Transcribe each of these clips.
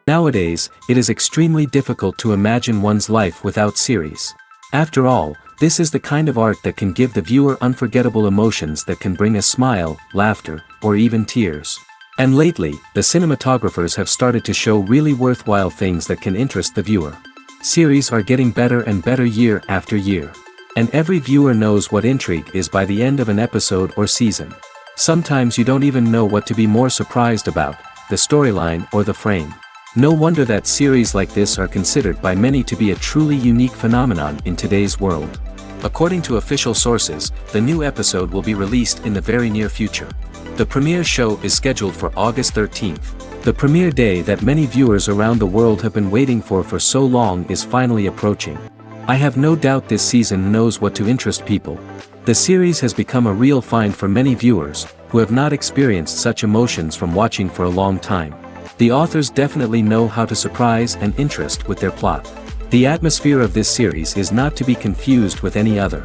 Nowadays, it is extremely difficult to imagine one's life without series. After all, this is the kind of art that can give the viewer unforgettable emotions that can bring a smile, laughter, or even tears. And lately, the cinematographers have started to show really worthwhile things that can interest the viewer. Series are getting better and better year after year. And every viewer knows what intrigue is by the end of an episode or season. Sometimes you don't even know what to be more surprised about, the storyline or the frame. No wonder that series like this are considered by many to be a truly unique phenomenon in today's world. According to official sources, the new episode will be released in the very near future. The premiere show is scheduled for August 13th. The premiere day that many viewers around the world have been waiting for so long is finally approaching. I have no doubt this season knows what to interest people. The series has become a real find for many viewers, who have not experienced such emotions from watching for a long time. The authors definitely know how to surprise and interest with their plot. The atmosphere of this series is not to be confused with any other.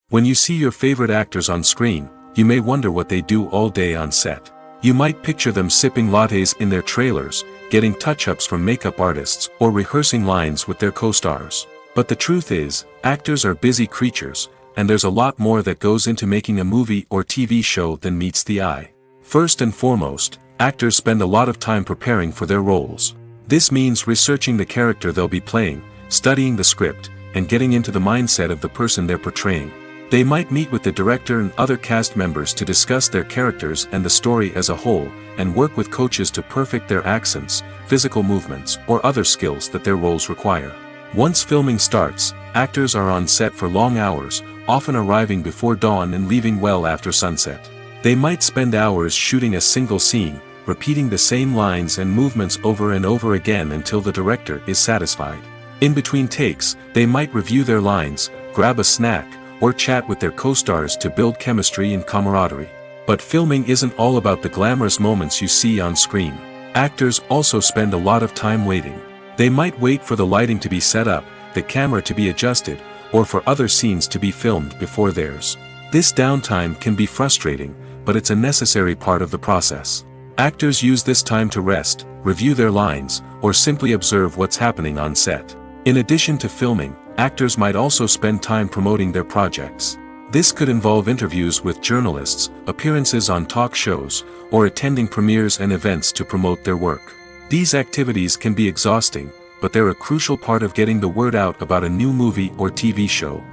When you see your favorite actors on screen, you may wonder what they do all day on set. You might picture them sipping lattes in their trailers, getting touch-ups from makeup artists, or rehearsing lines with their co-stars. But the truth is, actors are busy creatures, and there's a lot more that goes into making a movie or TV show than meets the eye. First and foremost, actors spend a lot of time preparing for their roles. This means researching the character they'll be playing, studying the script, and getting into the mindset of the person they're portraying. They might meet with the director and other cast members to discuss their characters and the story as a whole, and work with coaches to perfect their accents, physical movements, or other skills that their roles require. Once filming starts, actors are on set for long hours, often arriving before dawn and leaving well after sunset. They might spend hours shooting a single scene, repeating the same lines and movements over and over again until the director is satisfied. In between takes, they might review their lines, grab a snack, or chat with their co-stars to build chemistry and camaraderie. But filming isn't all about the glamorous moments you see on screen. Actors also spend a lot of time waiting. They might wait for the lighting to be set up, the camera to be adjusted, or for other scenes to be filmed before theirs. This downtime can be frustrating, but it's a necessary part of the process. Actors use this time to rest, review their lines, or simply observe what's happening on set. In addition to filming, actors might also spend time promoting their projects. This could involve interviews with journalists, appearances on talk shows, or attending premieres and events to promote their work. These activities can be exhausting, but they're a crucial part of getting the word out about a new movie or TV show.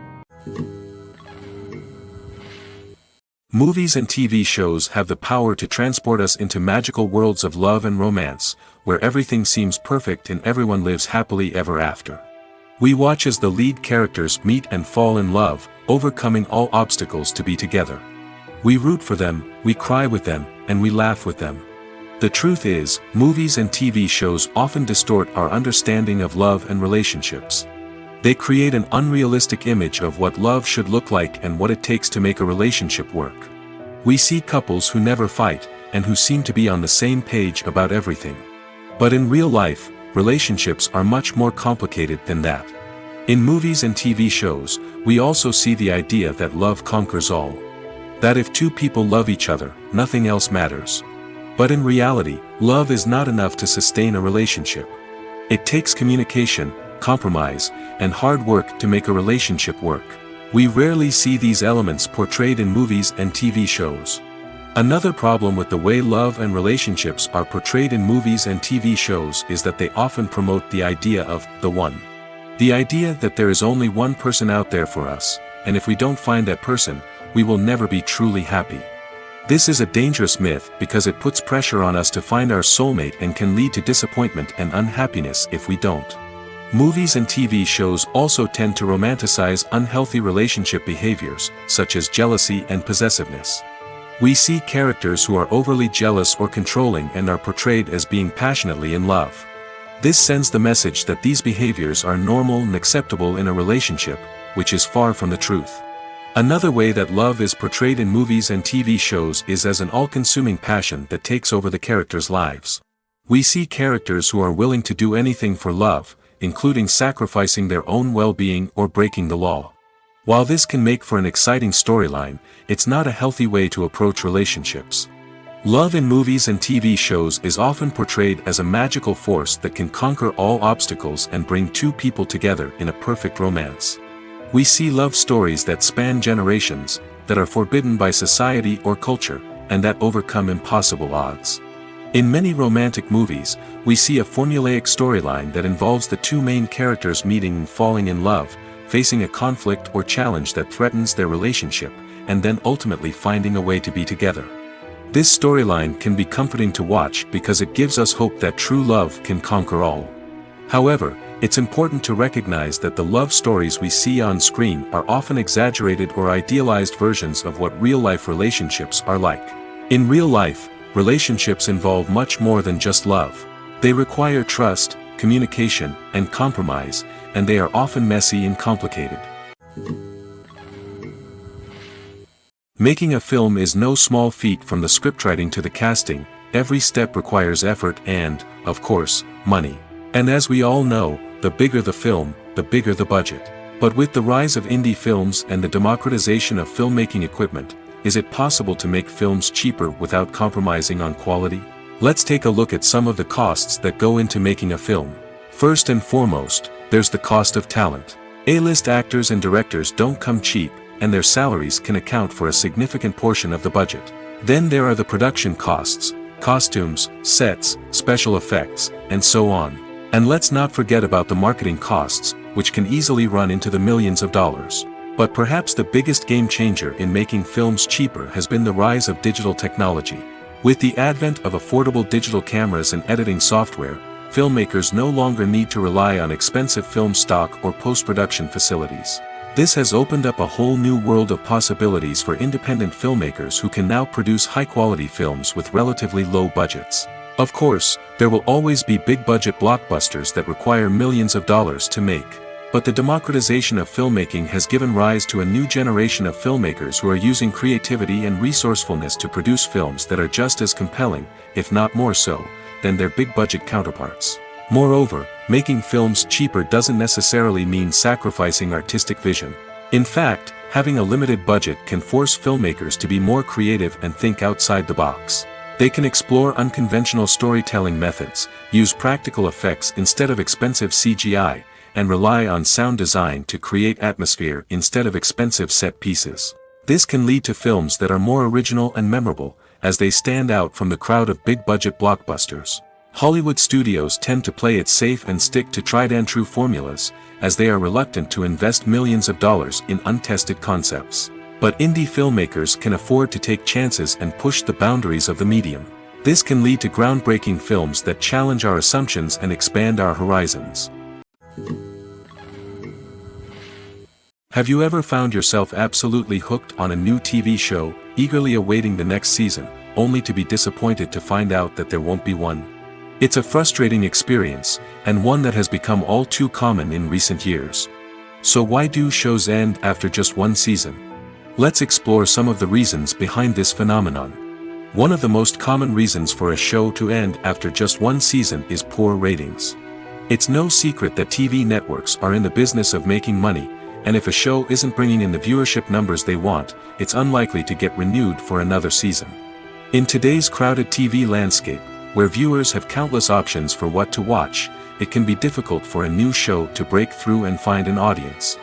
Movies and TV shows have the power to transport us into magical worlds of love and romance, where everything seems perfect and everyone lives happily ever after. We watch as the lead characters meet and fall in love, overcoming all obstacles to be together. We root for them, we cry with them, and we laugh with them. The truth is, movies and TV shows often distort our understanding of love and relationships. They create an unrealistic image of what love should look like and what it takes to make a relationship work. We see couples who never fight, and who seem to be on the same page about everything. But in real life, relationships are much more complicated than that. In movies and TV shows, we also see the idea that love conquers all. That if two people love each other, nothing else matters. But in reality, love is not enough to sustain a relationship. It takes communication, compromise, and hard work to make a relationship work. We rarely see these elements portrayed in movies and TV shows. Another problem with the way love and relationships are portrayed in movies and TV shows is that they often promote the idea of the one. The idea that there is only one person out there for us, and if we don't find that person, we will never be truly happy. This is a dangerous myth because it puts pressure on us to find our soulmate and can lead to disappointment and unhappiness if we don't. Movies and TV shows also tend to romanticize unhealthy relationship behaviors, such as jealousy and possessiveness. We see characters who are overly jealous or controlling and are portrayed as being passionately in love. This sends the message that these behaviors are normal and acceptable in a relationship, which is far from the truth. Another way that love is portrayed in movies and TV shows is as an all-consuming passion that takes over the characters' lives. We see characters who are willing to do anything for love, including sacrificing their own well-being or breaking the law. While this can make for an exciting storyline, it's not a healthy way to approach relationships. Love in movies and TV shows is often portrayed as a magical force that can conquer all obstacles and bring two people together in a perfect romance. We see love stories that span generations, that are forbidden by society or culture, and that overcome impossible odds. In many romantic movies, we see a formulaic storyline that involves the two main characters meeting and falling in love, facing a conflict or challenge that threatens their relationship, and then ultimately finding a way to be together. This storyline can be comforting to watch because it gives us hope that true love can conquer all. However, it's important to recognize that the love stories we see on screen are often exaggerated or idealized versions of what real-life relationships are like. In real life, relationships involve much more than just love. They require trust, communication, and compromise, and they are often messy and complicated. Making a film is no small feat. From the scriptwriting to the casting, every step requires effort and, of course, money. And as we all know, the bigger the film, the bigger the budget. But with the rise of indie films and the democratization of filmmaking equipment, is it possible to make films cheaper without compromising on quality? Let's take a look at some of the costs that go into making a film. First and foremost, there's the cost of talent. A-list actors and directors don't come cheap, and their salaries can account for a significant portion of the budget. Then there are the production costs, costumes, sets, special effects, and so on. And let's not forget about the marketing costs, which can easily run into the millions of dollars. But perhaps the biggest game changer in making films cheaper has been the rise of digital technology. With the advent of affordable digital cameras and editing software, filmmakers no longer need to rely on expensive film stock or post-production facilities. This has opened up a whole new world of possibilities for independent filmmakers who can now produce high-quality films with relatively low budgets. Of course, there will always be big-budget blockbusters that require millions of dollars to make. But the democratization of filmmaking has given rise to a new generation of filmmakers who are using creativity and resourcefulness to produce films that are just as compelling, if not more so, than their big-budget counterparts. Moreover, making films cheaper doesn't necessarily mean sacrificing artistic vision. In fact, having a limited budget can force filmmakers to be more creative and think outside the box. They can explore unconventional storytelling methods, use practical effects instead of expensive CGI, and rely on sound design to create atmosphere instead of expensive set pieces. This can lead to films that are more original and memorable, as they stand out from the crowd of big-budget blockbusters. Hollywood studios tend to play it safe and stick to tried-and-true formulas, as they are reluctant to invest millions of dollars in untested concepts. But indie filmmakers can afford to take chances and push the boundaries of the medium. This can lead to groundbreaking films that challenge our assumptions and expand our horizons. Have you ever found yourself absolutely hooked on a new TV show, eagerly awaiting the next season, only to be disappointed to find out that there won't be one? It's a frustrating experience, and one that has become all too common in recent years. So why do shows end after just one season? Let's explore some of the reasons behind this phenomenon. One of the most common reasons for a show to end after just one season is poor ratings. It's no secret that TV networks are in the business of making money, and if a show isn't bringing in the viewership numbers they want, it's unlikely to get renewed for another season. In today's crowded TV landscape, where viewers have countless options for what to watch, it can be difficult for a new show to break through and find an audience.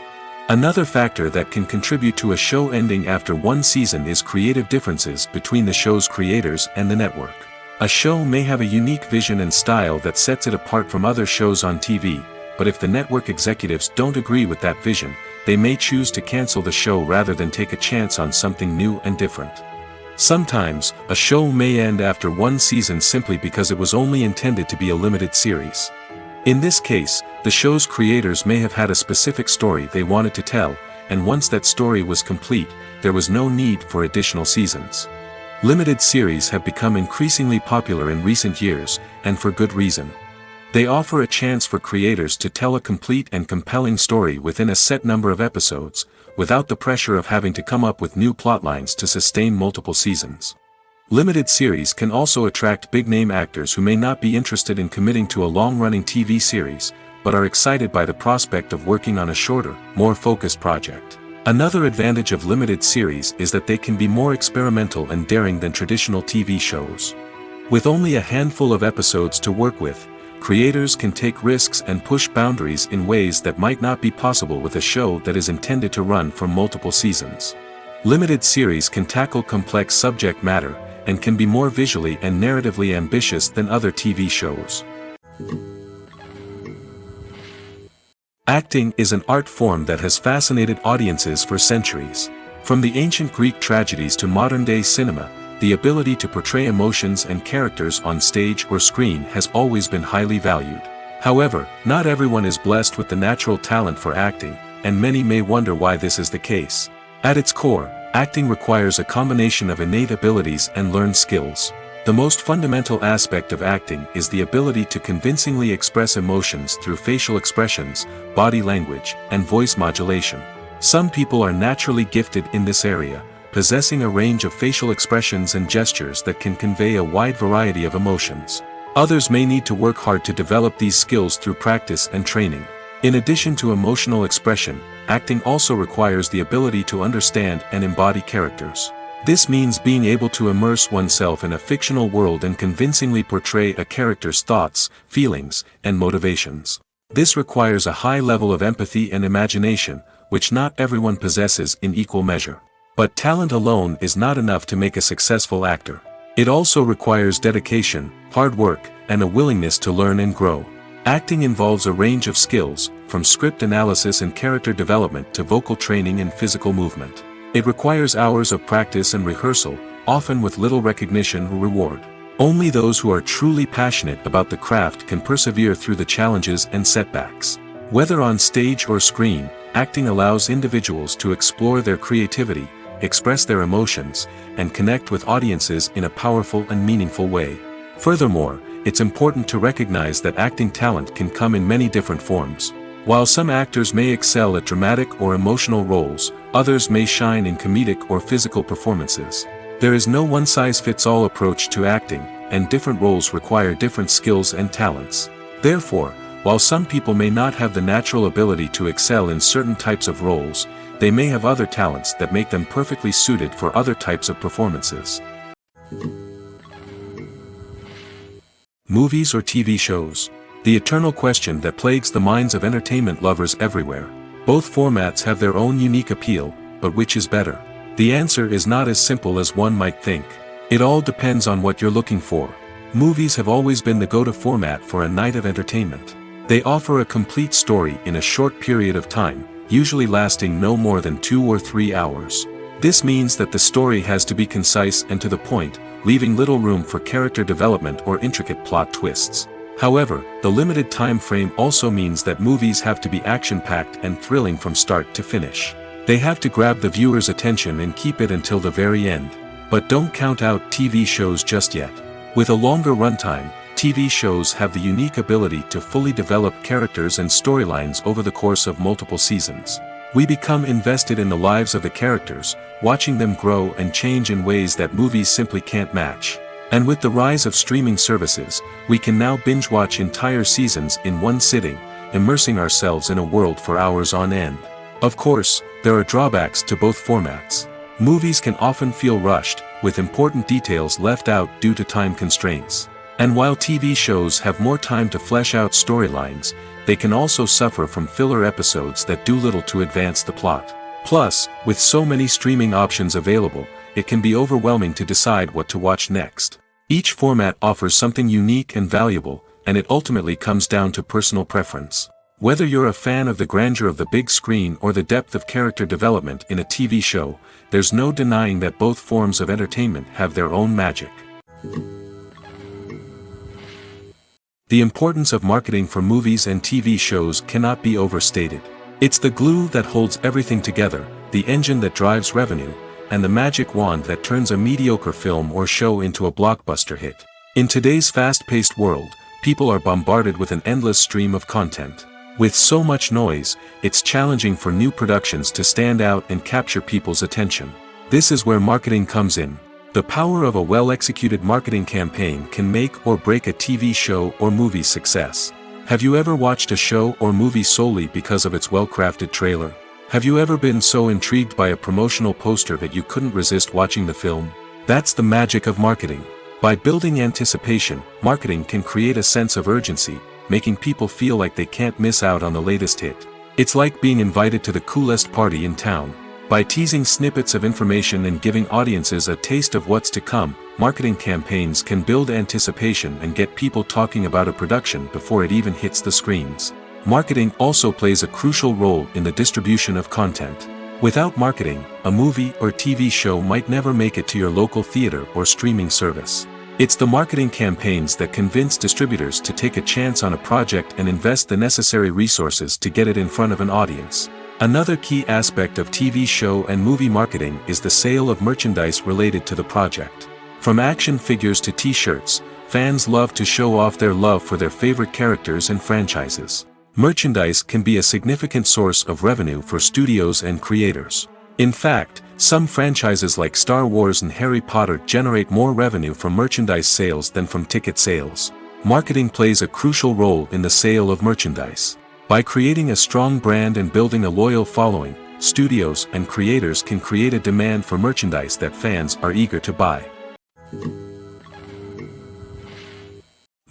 Another factor that can contribute to a show ending after one season is creative differences between the show's creators and the network. A show may have a unique vision and style that sets it apart from other shows on TV, but if the network executives don't agree with that vision, they may choose to cancel the show rather than take a chance on something new and different. Sometimes, a show may end after one season simply because it was only intended to be a limited series. In this case, the show's creators may have had a specific story they wanted to tell, and once that story was complete, there was no need for additional seasons. Limited series have become increasingly popular in recent years, and for good reason. They offer a chance for creators to tell a complete and compelling story within a set number of episodes, without the pressure of having to come up with new plotlines to sustain multiple seasons. Limited series can also attract big-name actors who may not be interested in committing to a long-running TV series, but are excited by the prospect of working on a shorter, more focused project. Another advantage of limited series is that they can be more experimental and daring than traditional TV shows. With only a handful of episodes to work with, creators can take risks and push boundaries in ways that might not be possible with a show that is intended to run for multiple seasons. Limited series can tackle complex subject matter, and can be more visually and narratively ambitious than other TV shows. Acting is an art form that has fascinated audiences for centuries. From the ancient Greek tragedies to modern-day cinema, the ability to portray emotions and characters on stage or screen has always been highly valued. However, not everyone is blessed with the natural talent for acting, and many may wonder why this is the case. At its core, acting requires a combination of innate abilities and learned skills. The most fundamental aspect of acting is the ability to convincingly express emotions through facial expressions, body language, and voice modulation. Some people are naturally gifted in this area, possessing a range of facial expressions and gestures that can convey a wide variety of emotions. Others may need to work hard to develop these skills through practice and training. In addition to emotional expression, acting also requires the ability to understand and embody characters. This means being able to immerse oneself in a fictional world and convincingly portray a character's thoughts, feelings, and motivations. This requires a high level of empathy and imagination, which not everyone possesses in equal measure. But talent alone is not enough to make a successful actor. It also requires dedication, hard work, and a willingness to learn and grow. Acting involves a range of skills, from script analysis and character development to vocal training and physical movement. It requires hours of practice and rehearsal, often with little recognition or reward. Only those who are truly passionate about the craft can persevere through the challenges and setbacks. Whether on stage or screen, acting allows individuals to explore their creativity, express their emotions, and connect with audiences in a powerful and meaningful way. Furthermore, it's important to recognize that acting talent can come in many different forms. While some actors may excel at dramatic or emotional roles, others may shine in comedic or physical performances. There is no one-size-fits-all approach to acting, and different roles require different skills and talents. Therefore, while some people may not have the natural ability to excel in certain types of roles, they may have other talents that make them perfectly suited for other types of performances. Movies or TV shows? The eternal question that plagues the minds of entertainment lovers everywhere. Both formats have their own unique appeal, but which is better? The answer is not as simple as one might think. It all depends on what you're looking for. Movies have always been the go-to format for a night of entertainment. They offer a complete story in a short period of time, usually lasting no more than 2 or 3 hours. This means that the story has to be concise and to the point, leaving little room for character development or intricate plot twists. However, the limited time frame also means that movies have to be action-packed and thrilling from start to finish. They have to grab the viewer's attention and keep it until the very end. But don't count out TV shows just yet. With a longer runtime, TV shows have the unique ability to fully develop characters and storylines over the course of multiple seasons. We become invested in the lives of the characters, watching them grow and change in ways that movies simply can't match. And with the rise of streaming services, we can now binge-watch entire seasons in one sitting, immersing ourselves in a world for hours on end. Of course, there are drawbacks to both formats. Movies can often feel rushed, with important details left out due to time constraints. And while TV shows have more time to flesh out storylines, they can also suffer from filler episodes that do little to advance the plot. Plus, with so many streaming options available, it can be overwhelming to decide what to watch next. Each format offers something unique and valuable, and it ultimately comes down to personal preference. Whether you're a fan of the grandeur of the big screen or the depth of character development in a TV show, there's no denying that both forms of entertainment have their own magic. The importance of marketing for movies and TV shows cannot be overstated. It's the glue that holds everything together, the engine that drives revenue, and the magic wand that turns a mediocre film or show into a blockbuster hit. In today's fast-paced world, people are bombarded with an endless stream of content. With so much noise, it's challenging for new productions to stand out and capture people's attention. This is where marketing comes in. The power of a well-executed marketing campaign can make or break a TV show or movie's success. Have you ever watched a show or movie solely because of its well-crafted trailer? Have you ever been so intrigued by a promotional poster that you couldn't resist watching the film? That's the magic of marketing. By building anticipation, marketing can create a sense of urgency, making people feel like they can't miss out on the latest hit. It's like being invited to the coolest party in town. By teasing snippets of information and giving audiences a taste of what's to come, marketing campaigns can build anticipation and get people talking about a production before it even hits the screens. Marketing also plays a crucial role in the distribution of content. Without marketing, a movie or TV show might never make it to your local theater or streaming service. It's the marketing campaigns that convince distributors to take a chance on a project and invest the necessary resources to get it in front of an audience. Another key aspect of TV show and movie marketing is the sale of merchandise related to the project. From action figures to t-shirts, fans love to show off their love for their favorite characters and franchises. Merchandise can be a significant source of revenue for studios and creators. In fact, some franchises like Star Wars and Harry Potter generate more revenue from merchandise sales than from ticket sales. Marketing plays a crucial role in the sale of merchandise. By creating a strong brand and building a loyal following, studios and creators can create a demand for merchandise that fans are eager to buy.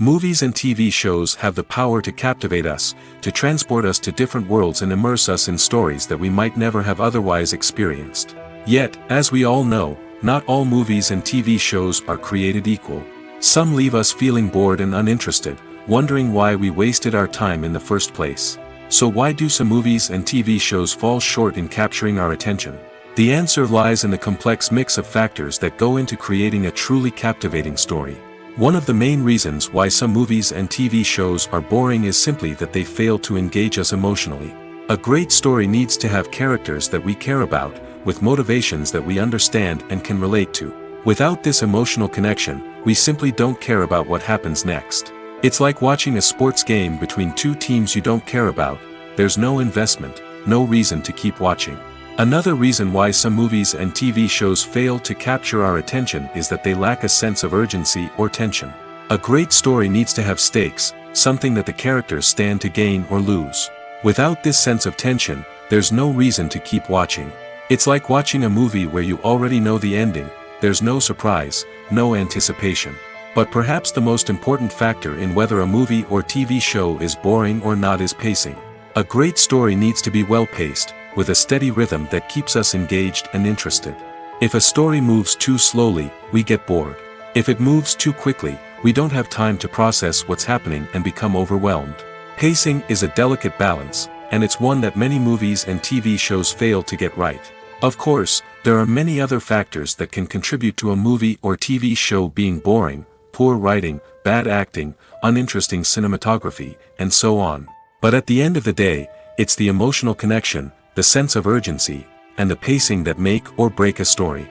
Movies and TV shows have the power to captivate us, to transport us to different worlds and immerse us in stories that we might never have otherwise experienced. Yet, as we all know, not all movies and TV shows are created equal. Some leave us feeling bored and uninterested, wondering why we wasted our time in the first place. So why do some movies and TV shows fall short in capturing our attention? The answer lies in the complex mix of factors that go into creating a truly captivating story. One of the main reasons why some movies and TV shows are boring is simply that they fail to engage us emotionally. A great story needs to have characters that we care about, with motivations that we understand and can relate to. Without this emotional connection, we simply don't care about what happens next. It's like watching a sports game between two teams you don't care about. There's no investment, no reason to keep watching. Another reason why some movies and TV shows fail to capture our attention is that they lack a sense of urgency or tension. A great story needs to have stakes, something that the characters stand to gain or lose. Without this sense of tension, there's no reason to keep watching. It's like watching a movie where you already know the ending. There's no surprise, no anticipation. But perhaps the most important factor in whether a movie or TV show is boring or not is pacing. A great story needs to be well-paced, with a steady rhythm that keeps us engaged and interested. If a story moves too slowly, we get bored. If it moves too quickly, we don't have time to process what's happening and become overwhelmed. Pacing is a delicate balance, and it's one that many movies and TV shows fail to get right. Of course, there are many other factors that can contribute to a movie or TV show being boring: poor writing, bad acting, uninteresting cinematography, and so on. But at the end of the day, it's the emotional connection, the sense of urgency, and the pacing that make or break a story.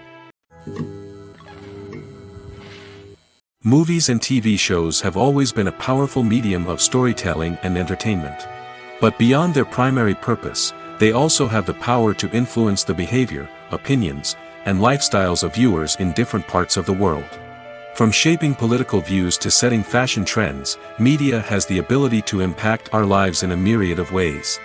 Movies and TV shows have always been a powerful medium of storytelling and entertainment. But beyond their primary purpose, they also have the power to influence the behavior, opinions, and lifestyles of viewers in different parts of the world. From shaping political views to setting fashion trends, media has the ability to impact our lives in a myriad of ways.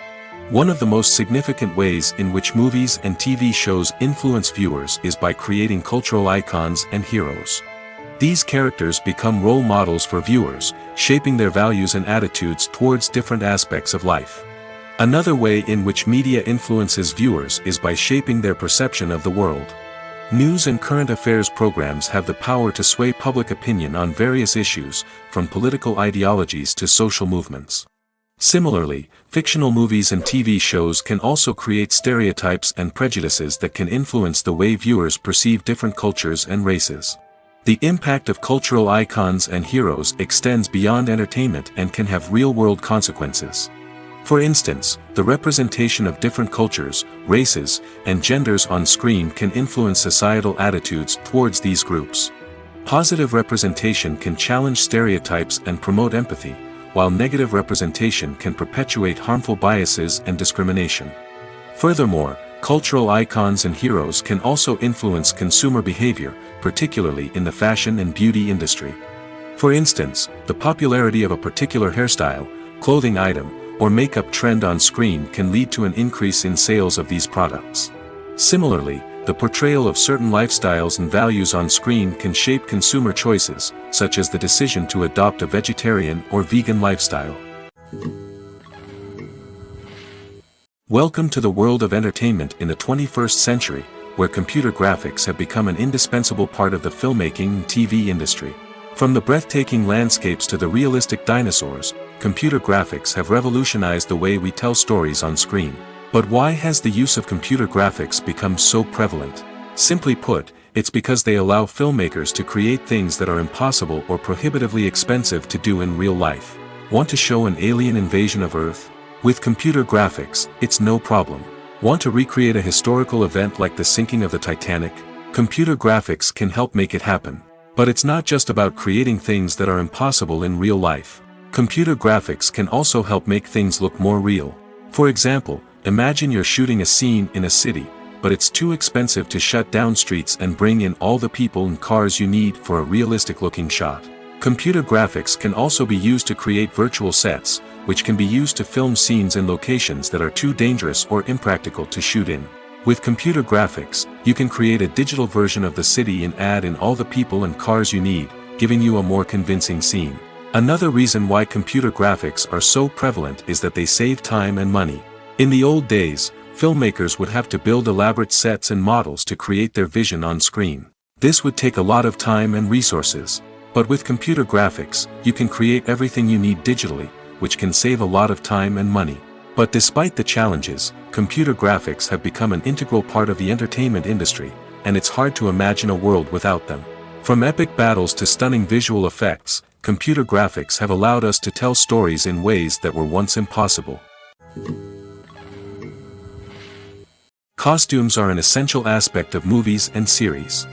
One of the most significant ways in which movies and TV shows influence viewers is by creating cultural icons and heroes. These characters become role models for viewers, shaping their values and attitudes towards different aspects of life. Another way in which media influences viewers is by shaping their perception of the world. News and current affairs programs have the power to sway public opinion on various issues, from political ideologies to social movements. Similarly, fictional movies and TV shows can also create stereotypes and prejudices that can influence the way viewers perceive different cultures and races. The impact of cultural icons and heroes extends beyond entertainment and can have real-world consequences. For instance, the representation of different cultures, races, and genders on screen can influence societal attitudes towards these groups. Positive representation can challenge stereotypes and promote empathy, while negative representation can perpetuate harmful biases and discrimination. Furthermore, cultural icons and heroes can also influence consumer behavior, particularly in the fashion and beauty industry. For instance, the popularity of a particular hairstyle, clothing item, or makeup trend on screen can lead to an increase in sales of these products. Similarly, the portrayal of certain lifestyles and values on screen can shape consumer choices, such as the decision to adopt a vegetarian or vegan lifestyle. Welcome to the world of entertainment in the 21st century, where computer graphics have become an indispensable part of the filmmaking and TV industry. From the breathtaking landscapes to the realistic dinosaurs, computer graphics have revolutionized the way we tell stories on screen. But why has the use of computer graphics become so prevalent? Simply put, it's because they allow filmmakers to create things that are impossible or prohibitively expensive to do in real life. Want to show an alien invasion of Earth? With computer graphics, it's no problem. Want to recreate a historical event like the sinking of the Titanic? Computer graphics can help make it happen. But it's not just about creating things that are impossible in real life. Computer graphics can also help make things look more real. For example, imagine you're shooting a scene in a city, but it's too expensive to shut down streets and bring in all the people and cars you need for a realistic-looking shot. Computer graphics can also be used to create virtual sets, which can be used to film scenes in locations that are too dangerous or impractical to shoot in. With computer graphics, you can create a digital version of the city and add in all the people and cars you need, giving you a more convincing scene. Another reason why computer graphics are so prevalent is that they save time and money. In the old days, filmmakers would have to build elaborate sets and models to create their vision on screen. This would take a lot of time and resources. But with computer graphics, you can create everything you need digitally, which can save a lot of time and money. But despite the challenges, computer graphics have become an integral part of the entertainment industry, and it's hard to imagine a world without them. From epic battles to stunning visual effects, computer graphics have allowed us to tell stories in ways that were once impossible. Costumes are an essential aspect of movies and series.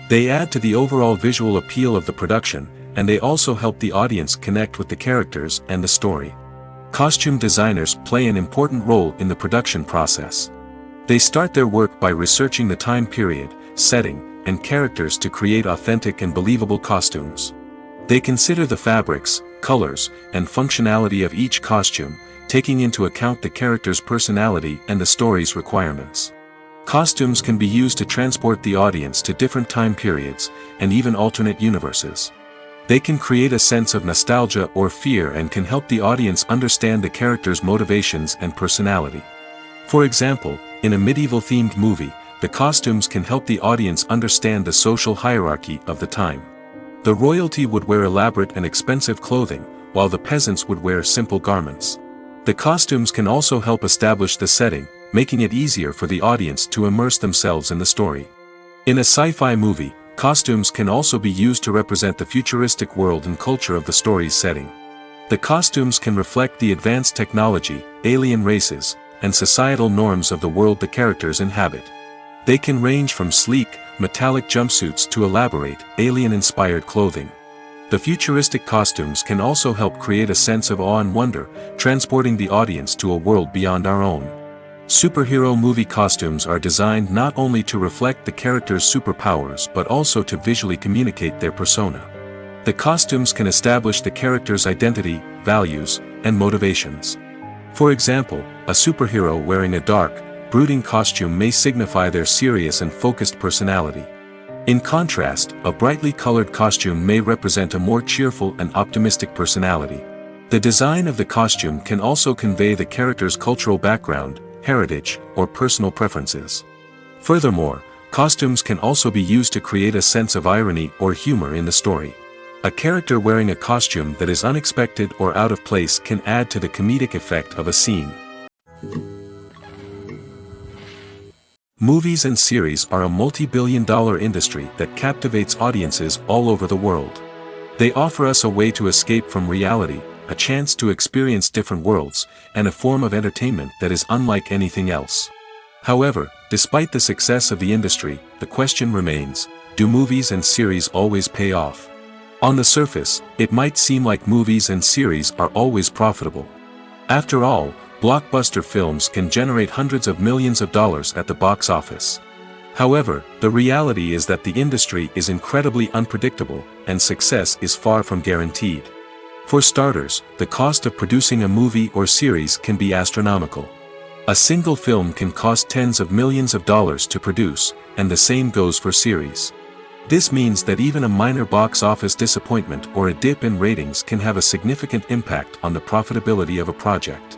They add to the overall visual appeal of the production, and they also help the audience connect with the characters and the story. Costume designers play an important role in the production process. They start their work by researching the time period, setting, and characters to create authentic and believable costumes. They consider the fabrics, colors, and functionality of each costume, taking into account the character's personality and the story's requirements. Costumes can be used to transport the audience to different time periods, and even alternate universes. They can create a sense of nostalgia or fear and can help the audience understand the character's motivations and personality. For example, in a medieval-themed movie, the costumes can help the audience understand the social hierarchy of the time. The royalty would wear elaborate and expensive clothing, while the peasants would wear simple garments. The costumes can also help establish the setting, making it easier for the audience to immerse themselves in the story. In a sci-fi movie, costumes can also be used to represent the futuristic world and culture of the story's setting. The costumes can reflect the advanced technology, alien races, and societal norms of the world the characters inhabit. They can range from sleek, metallic jumpsuits to elaborate, alien-inspired clothing. The futuristic costumes can also help create a sense of awe and wonder, transporting the audience to a world beyond our own. Superhero movie costumes are designed not only to reflect the character's superpowers but also to visually communicate their persona. The costumes can establish the character's identity, values, and motivations. For example, a superhero wearing a dark, brooding costume may signify their serious and focused personality. In contrast, a brightly colored costume may represent a more cheerful and optimistic personality. The design of the costume can also convey the character's cultural background, heritage, or personal preferences. Furthermore, costumes can also be used to create a sense of irony or humor in the story. A character wearing a costume that is unexpected or out of place can add to the comedic effect of a scene. Movies and series are a multi-billion-dollar industry that captivates audiences all over the world. They offer us a way to escape from reality, a chance to experience different worlds, and a form of entertainment that is unlike anything else. However, despite the success of the industry, the question remains, do movies and series always pay off? On the surface, it might seem like movies and series are always profitable. After all, blockbuster films can generate hundreds of millions of dollars at the box office. However, the reality is that the industry is incredibly unpredictable, and success is far from guaranteed. For starters, the cost of producing a movie or series can be astronomical. A single film can cost tens of millions of dollars to produce, and the same goes for series. This means that even a minor box office disappointment or a dip in ratings can have a significant impact on the profitability of a project.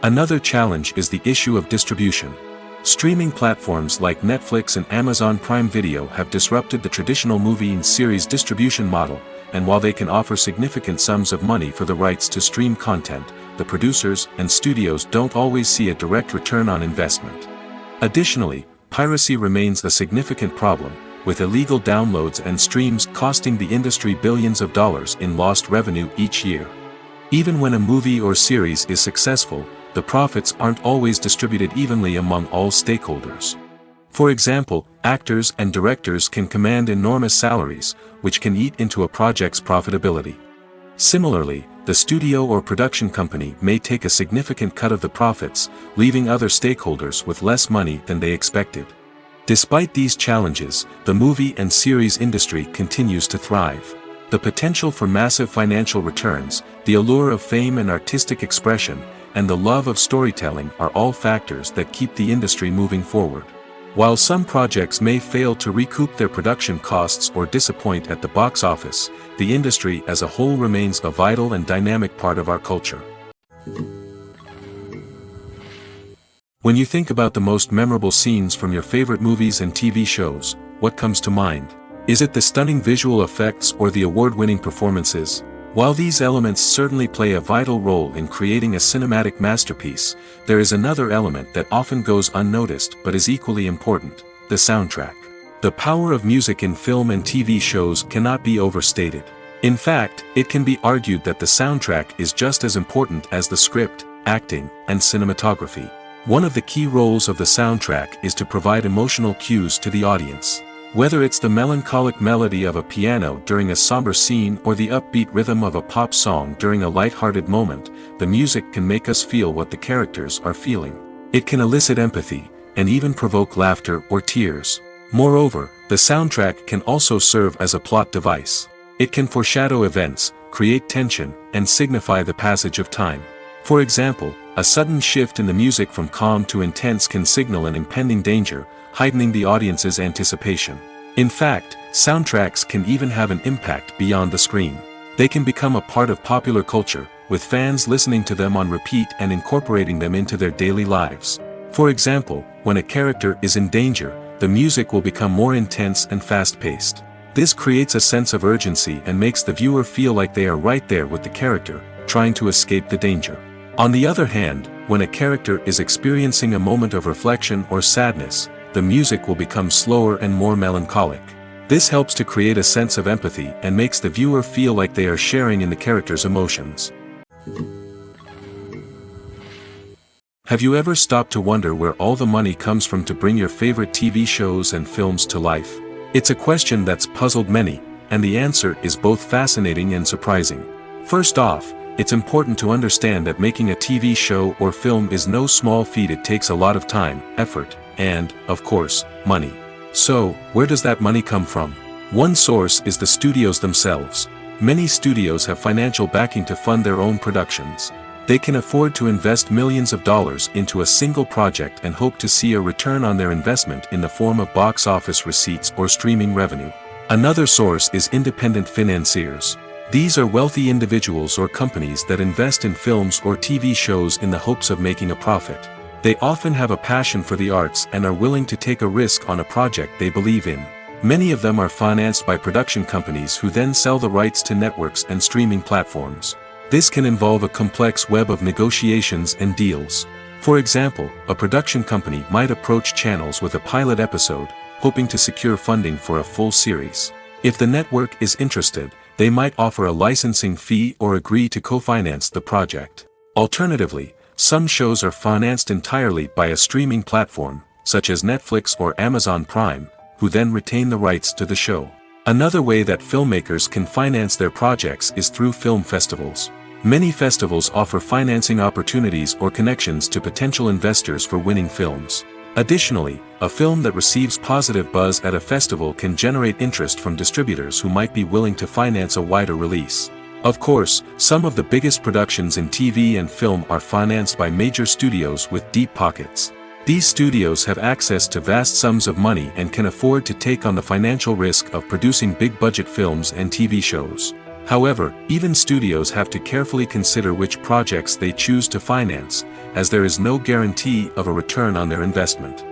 Another challenge is the issue of distribution. Streaming platforms like Netflix and Amazon Prime Video have disrupted the traditional movie and series distribution model, and while they can offer significant sums of money for the rights to stream content, the producers and studios don't always see a direct return on investment. Additionally, piracy remains a significant problem, with illegal downloads and streams costing the industry billions of dollars in lost revenue each year. Even when a movie or series is successful, the profits aren't always distributed evenly among all stakeholders. For example, actors and directors can command enormous salaries, which can eat into a project's profitability. Similarly, the studio or production company may take a significant cut of the profits, leaving other stakeholders with less money than they expected. Despite these challenges, the movie and series industry continues to thrive. The potential for massive financial returns, the allure of fame and artistic expression, and the love of storytelling are all factors that keep the industry moving forward. While some projects may fail to recoup their production costs or disappoint at the box office, the industry as a whole remains a vital and dynamic part of our culture. When you think about the most memorable scenes from your favorite movies and TV shows, what comes to mind? Is it the stunning visual effects or the award-winning performances? While these elements certainly play a vital role in creating a cinematic masterpiece, there is another element that often goes unnoticed but is equally important: the soundtrack. The power of music in film and TV shows cannot be overstated. In fact, it can be argued that the soundtrack is just as important as the script, acting, and cinematography. One of the key roles of the soundtrack is to provide emotional cues to the audience. Whether it's the melancholic melody of a piano during a somber scene or the upbeat rhythm of a pop song during a light-hearted moment, the music can make us feel what the characters are feeling. It can elicit empathy, and even provoke laughter or tears. Moreover, the soundtrack can also serve as a plot device. It can foreshadow events, create tension, and signify the passage of time. For example, a sudden shift in the music from calm to intense can signal an impending danger, heightening the audience's anticipation. In fact, soundtracks can even have an impact beyond the screen. They can become a part of popular culture, with fans listening to them on repeat and incorporating them into their daily lives. For example, when a character is in danger, the music will become more intense and fast-paced. This creates a sense of urgency and makes the viewer feel like they are right there with the character, trying to escape the danger. On the other hand, when a character is experiencing a moment of reflection or sadness, the music will become slower and more melancholic. This helps to create a sense of empathy and makes the viewer feel like they are sharing in the character's emotions. Have you ever stopped to wonder where all the money comes from to bring your favorite TV shows and films to life? It's a question that's puzzled many, and the answer is both fascinating and surprising. First off, it's important to understand that making a TV show or film is no small feat. It takes a lot of time, effort, and, of course, money. So, where does that money come from? One source is the studios themselves. Many studios have financial backing to fund their own productions. They can afford to invest millions of dollars into a single project and hope to see a return on their investment in the form of box office receipts or streaming revenue. Another source is independent financiers. These are wealthy individuals or companies that invest in films or TV shows in the hopes of making a profit. They often have a passion for the arts and are willing to take a risk on a project they believe in. Many of them are financed by production companies who then sell the rights to networks and streaming platforms. This can involve a complex web of negotiations and deals. For example, a production company might approach channels with a pilot episode, hoping to secure funding for a full series. If the network is interested, they might offer a licensing fee or agree to co-finance the project. Alternatively, some shows are financed entirely by a streaming platform, such as Netflix or Amazon Prime, who then retain the rights to the show. Another way that filmmakers can finance their projects is through film festivals. Many festivals offer financing opportunities or connections to potential investors for winning films. Additionally, a film that receives positive buzz at a festival can generate interest from distributors who might be willing to finance a wider release. Of course, some of the biggest productions in TV and film are financed by major studios with deep pockets. These studios have access to vast sums of money and can afford to take on the financial risk of producing big-budget films and TV shows. However, even studios have to carefully consider which projects they choose to finance, as there is no guarantee of a return on their investment.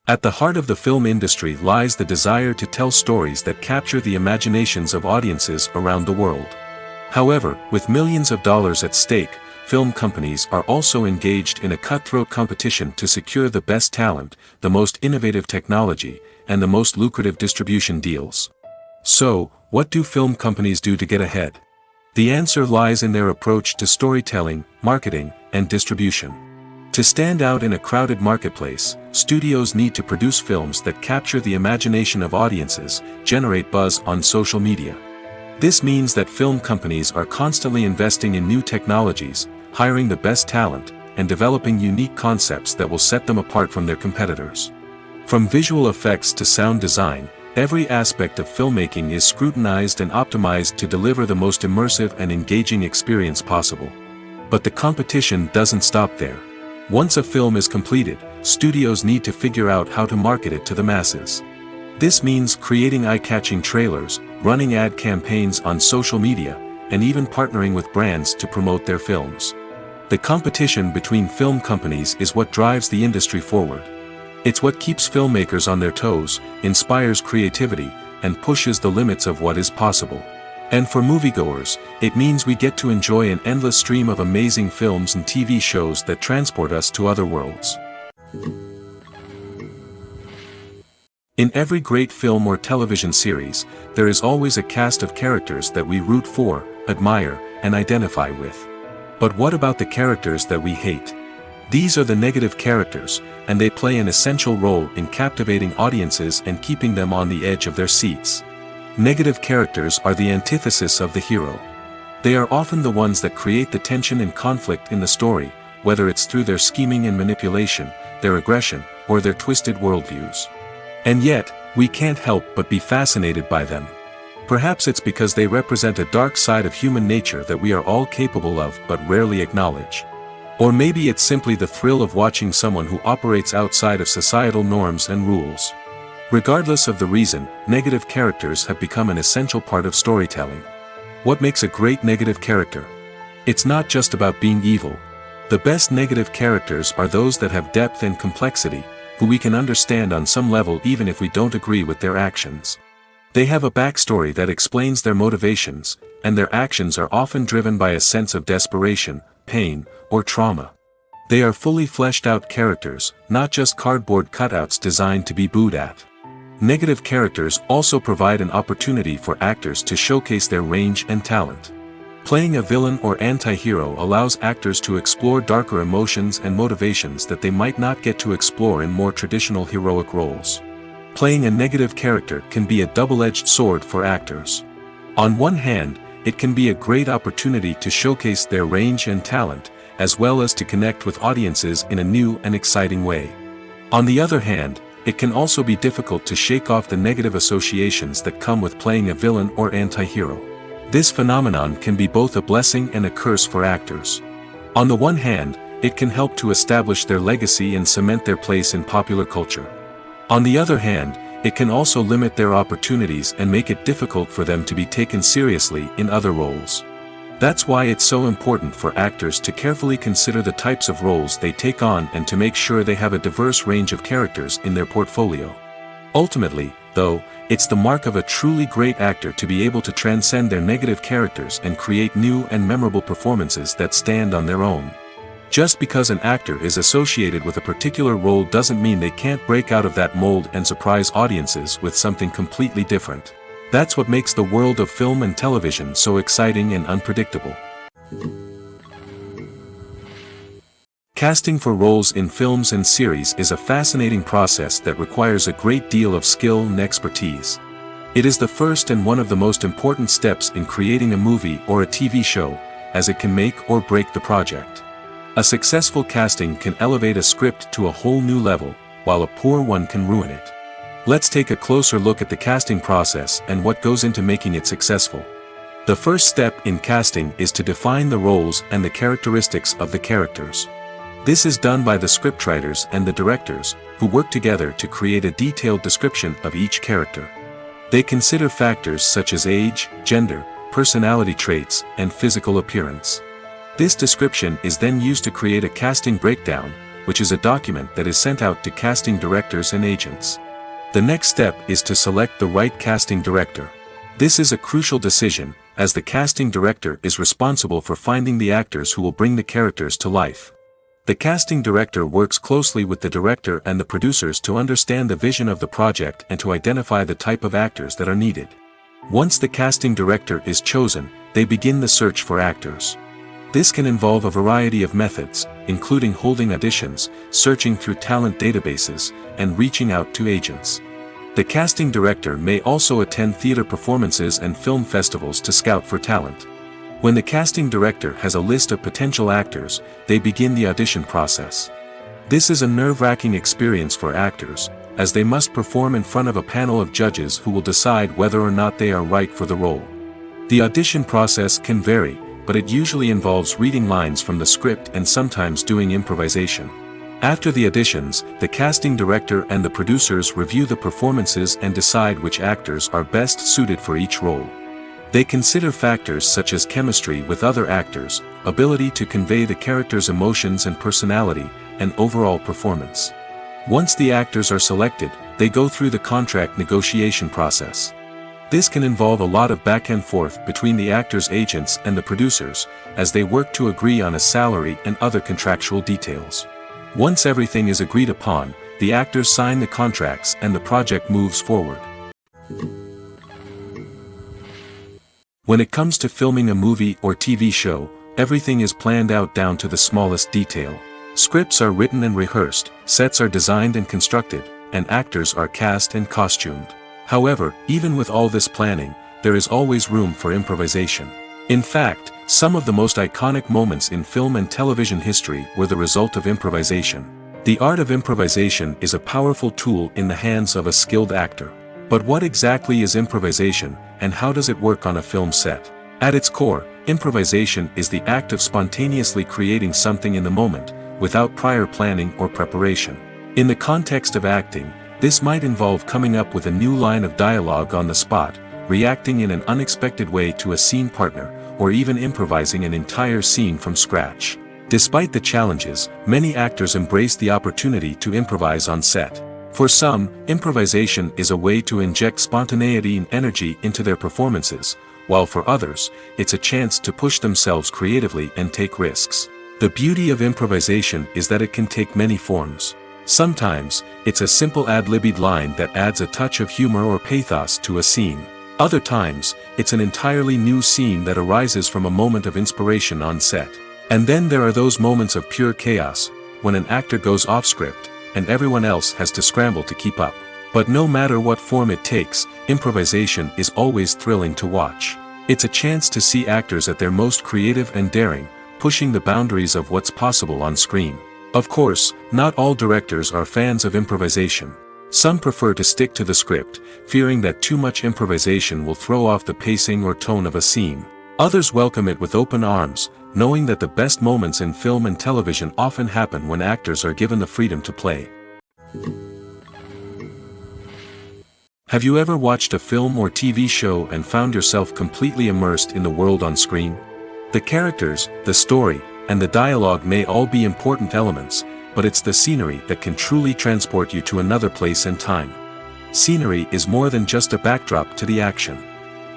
At the heart of the film industry lies the desire to tell stories that capture the imaginations of audiences around the world. However, with millions of dollars at stake, film companies are also engaged in a cutthroat competition to secure the best talent, the most innovative technology, and the most lucrative distribution deals. So, what do film companies do to get ahead? The answer lies in their approach to storytelling, marketing, and distribution. To stand out in a crowded marketplace, studios need to produce films that capture the imagination of audiences, generate buzz on social media. This means that film companies are constantly investing in new technologies, hiring the best talent, and developing unique concepts that will set them apart from their competitors. From visual effects to sound design, every aspect of filmmaking is scrutinized and optimized to deliver the most immersive and engaging experience possible. But the competition doesn't stop there. Once a film is completed, studios need to figure out how to market it to the masses. This means creating eye-catching trailers, running ad campaigns on social media, and even partnering with brands to promote their films. The competition between film companies is what drives the industry forward. It's what keeps filmmakers on their toes, inspires creativity, and pushes the limits of what is possible. And for moviegoers, it means we get to enjoy an endless stream of amazing films and TV shows that transport us to other worlds. In every great film or television series, there is always a cast of characters that we root for, admire, and identify with. But what about the characters that we hate? These are the negative characters, and they play an essential role in captivating audiences and keeping them on the edge of their seats. Negative characters are the antithesis of the hero. They are often the ones that create the tension and conflict in the story, whether it's through their scheming and manipulation, their aggression, or their twisted worldviews. And yet, we can't help but be fascinated by them. Perhaps it's because they represent a dark side of human nature that we are all capable of but rarely acknowledge. Or maybe it's simply the thrill of watching someone who operates outside of societal norms and rules. Regardless of the reason, negative characters have become an essential part of storytelling. What makes a great negative character? It's not just about being evil. The best negative characters are those that have depth and complexity, who we can understand on some level even if we don't agree with their actions. They have a backstory that explains their motivations, and their actions are often driven by a sense of desperation, pain, or trauma. They are fully fleshed out characters, not just cardboard cutouts designed to be booed at. Negative characters also provide an opportunity for actors to showcase their range and talent. Playing a villain or anti-hero allows actors to explore darker emotions and motivations that they might not get to explore in more traditional heroic roles. Playing a negative character can be a double-edged sword for actors. On one hand, it can be a great opportunity to showcase their range and talent, as well as to connect with audiences in a new and exciting way. On the other hand, it can also be difficult to shake off the negative associations that come with playing a villain or anti-hero. This phenomenon can be both a blessing and a curse for actors. On the one hand, it can help to establish their legacy and cement their place in popular culture. On the other hand, it can also limit their opportunities and make it difficult for them to be taken seriously in other roles. That's why it's so important for actors to carefully consider the types of roles they take on and to make sure they have a diverse range of characters in their portfolio. Ultimately, though, it's the mark of a truly great actor to be able to transcend their negative characters and create new and memorable performances that stand on their own. Just because an actor is associated with a particular role doesn't mean they can't break out of that mold and surprise audiences with something completely different. That's what makes the world of film and television so exciting and unpredictable. Casting for roles in films and series is a fascinating process that requires a great deal of skill and expertise. It is the first and one of the most important steps in creating a movie or a TV show, as it can make or break the project. A successful casting can elevate a script to a whole new level, while a poor one can ruin it. Let's take a closer look at the casting process and what goes into making it successful. The first step in casting is to define the roles and the characteristics of the characters. This is done by the scriptwriters and the directors, who work together to create a detailed description of each character. They consider factors such as age, gender, personality traits, and physical appearance. This description is then used to create a casting breakdown, which is a document that is sent out to casting directors and agents. The next step is to select the right casting director. This is a crucial decision, as the casting director is responsible for finding the actors who will bring the characters to life. The casting director works closely with the director and the producers to understand the vision of the project and to identify the type of actors that are needed. Once the casting director is chosen, they begin the search for actors. This can involve a variety of methods, including holding auditions, searching through talent databases, and reaching out to agents. The casting director may also attend theater performances and film festivals to scout for talent. When the casting director has a list of potential actors, they begin the audition process. This is a nerve-wracking experience for actors, as they must perform in front of a panel of judges who will decide whether or not they are right for the role. The audition process can vary, but it usually involves reading lines from the script and sometimes doing improvisation. After the auditions, the casting director and the producers review the performances and decide which actors are best suited for each role. They consider factors such as chemistry with other actors, ability to convey the character's emotions and personality, and overall performance. Once the actors are selected, they go through the contract negotiation process. This can involve a lot of back and forth between the actors' agents and the producers, as they work to agree on a salary and other contractual details. Once everything is agreed upon, the actors sign the contracts and the project moves forward. When it comes to filming a movie or TV show, everything is planned out down to the smallest detail. Scripts are written and rehearsed, sets are designed and constructed, and actors are cast and costumed. However, even with all this planning, there is always room for improvisation. In fact, some of the most iconic moments in film and television history were the result of improvisation. The art of improvisation is a powerful tool in the hands of a skilled actor. But what exactly is improvisation, and how does it work on a film set? At its core, improvisation is the act of spontaneously creating something in the moment, without prior planning or preparation. In the context of acting, this might involve coming up with a new line of dialogue on the spot, reacting in an unexpected way to a scene partner, or even improvising an entire scene from scratch. Despite the challenges, many actors embrace the opportunity to improvise on set. For some, improvisation is a way to inject spontaneity and energy into their performances, while for others, it's a chance to push themselves creatively and take risks. The beauty of improvisation is that it can take many forms. Sometimes, it's a simple ad-libbed line that adds a touch of humor or pathos to a scene. Other times, it's an entirely new scene that arises from a moment of inspiration on set. And then there are those moments of pure chaos, when an actor goes off script, and everyone else has to scramble to keep up. But no matter what form it takes, improvisation is always thrilling to watch. It's a chance to see actors at their most creative and daring, pushing the boundaries of what's possible on screen. Of course, not all directors are fans of improvisation. Some prefer to stick to the script, fearing that too much improvisation will throw off the pacing or tone of a scene. Others welcome it with open arms, knowing that the best moments in film and television often happen when actors are given the freedom to play. Have you ever watched a film or TV show and found yourself completely immersed in the world on screen? The characters, the story, and the dialogue may all be important elements, but it's the scenery that can truly transport you to another place and time. Scenery is more than just a backdrop to the action.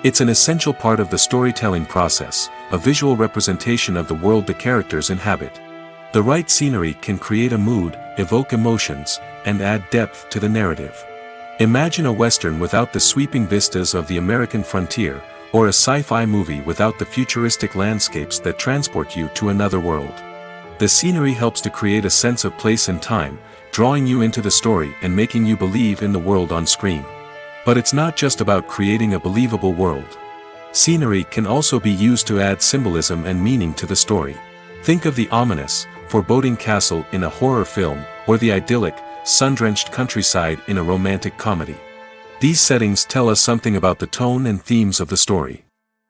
It's an essential part of the storytelling process, a visual representation of the world the characters inhabit. The right scenery can create a mood, evoke emotions, and add depth to the narrative. Imagine a Western without the sweeping vistas of the American frontier, or a sci-fi movie without the futuristic landscapes that transport you to another world. The scenery helps to create a sense of place and time, drawing you into the story and making you believe in the world on screen. But it's not just about creating a believable world. Scenery can also be used to add symbolism and meaning to the story. Think of the ominous, foreboding castle in a horror film, or the idyllic, sun-drenched countryside in a romantic comedy. These settings tell us something about the tone and themes of the story.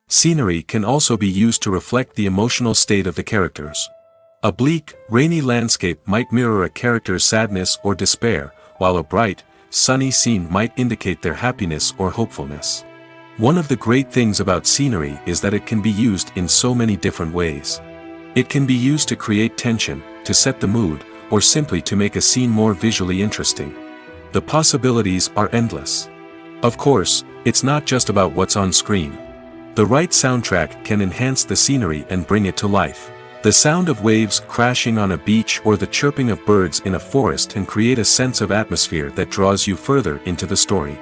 Scenery can also be used to reflect the emotional state of the characters. A bleak, rainy landscape might mirror a character's sadness or despair, while a bright, sunny scene might indicate their happiness or hopefulness. One of the great things about scenery is that it can be used in so many different ways. It can be used to create tension, to set the mood, or simply to make a scene more visually interesting. The possibilities are endless. Of course, it's not just about what's on screen. The right soundtrack can enhance the scenery and bring it to life. The sound of waves crashing on a beach or the chirping of birds in a forest can create a sense of atmosphere that draws you further into the story.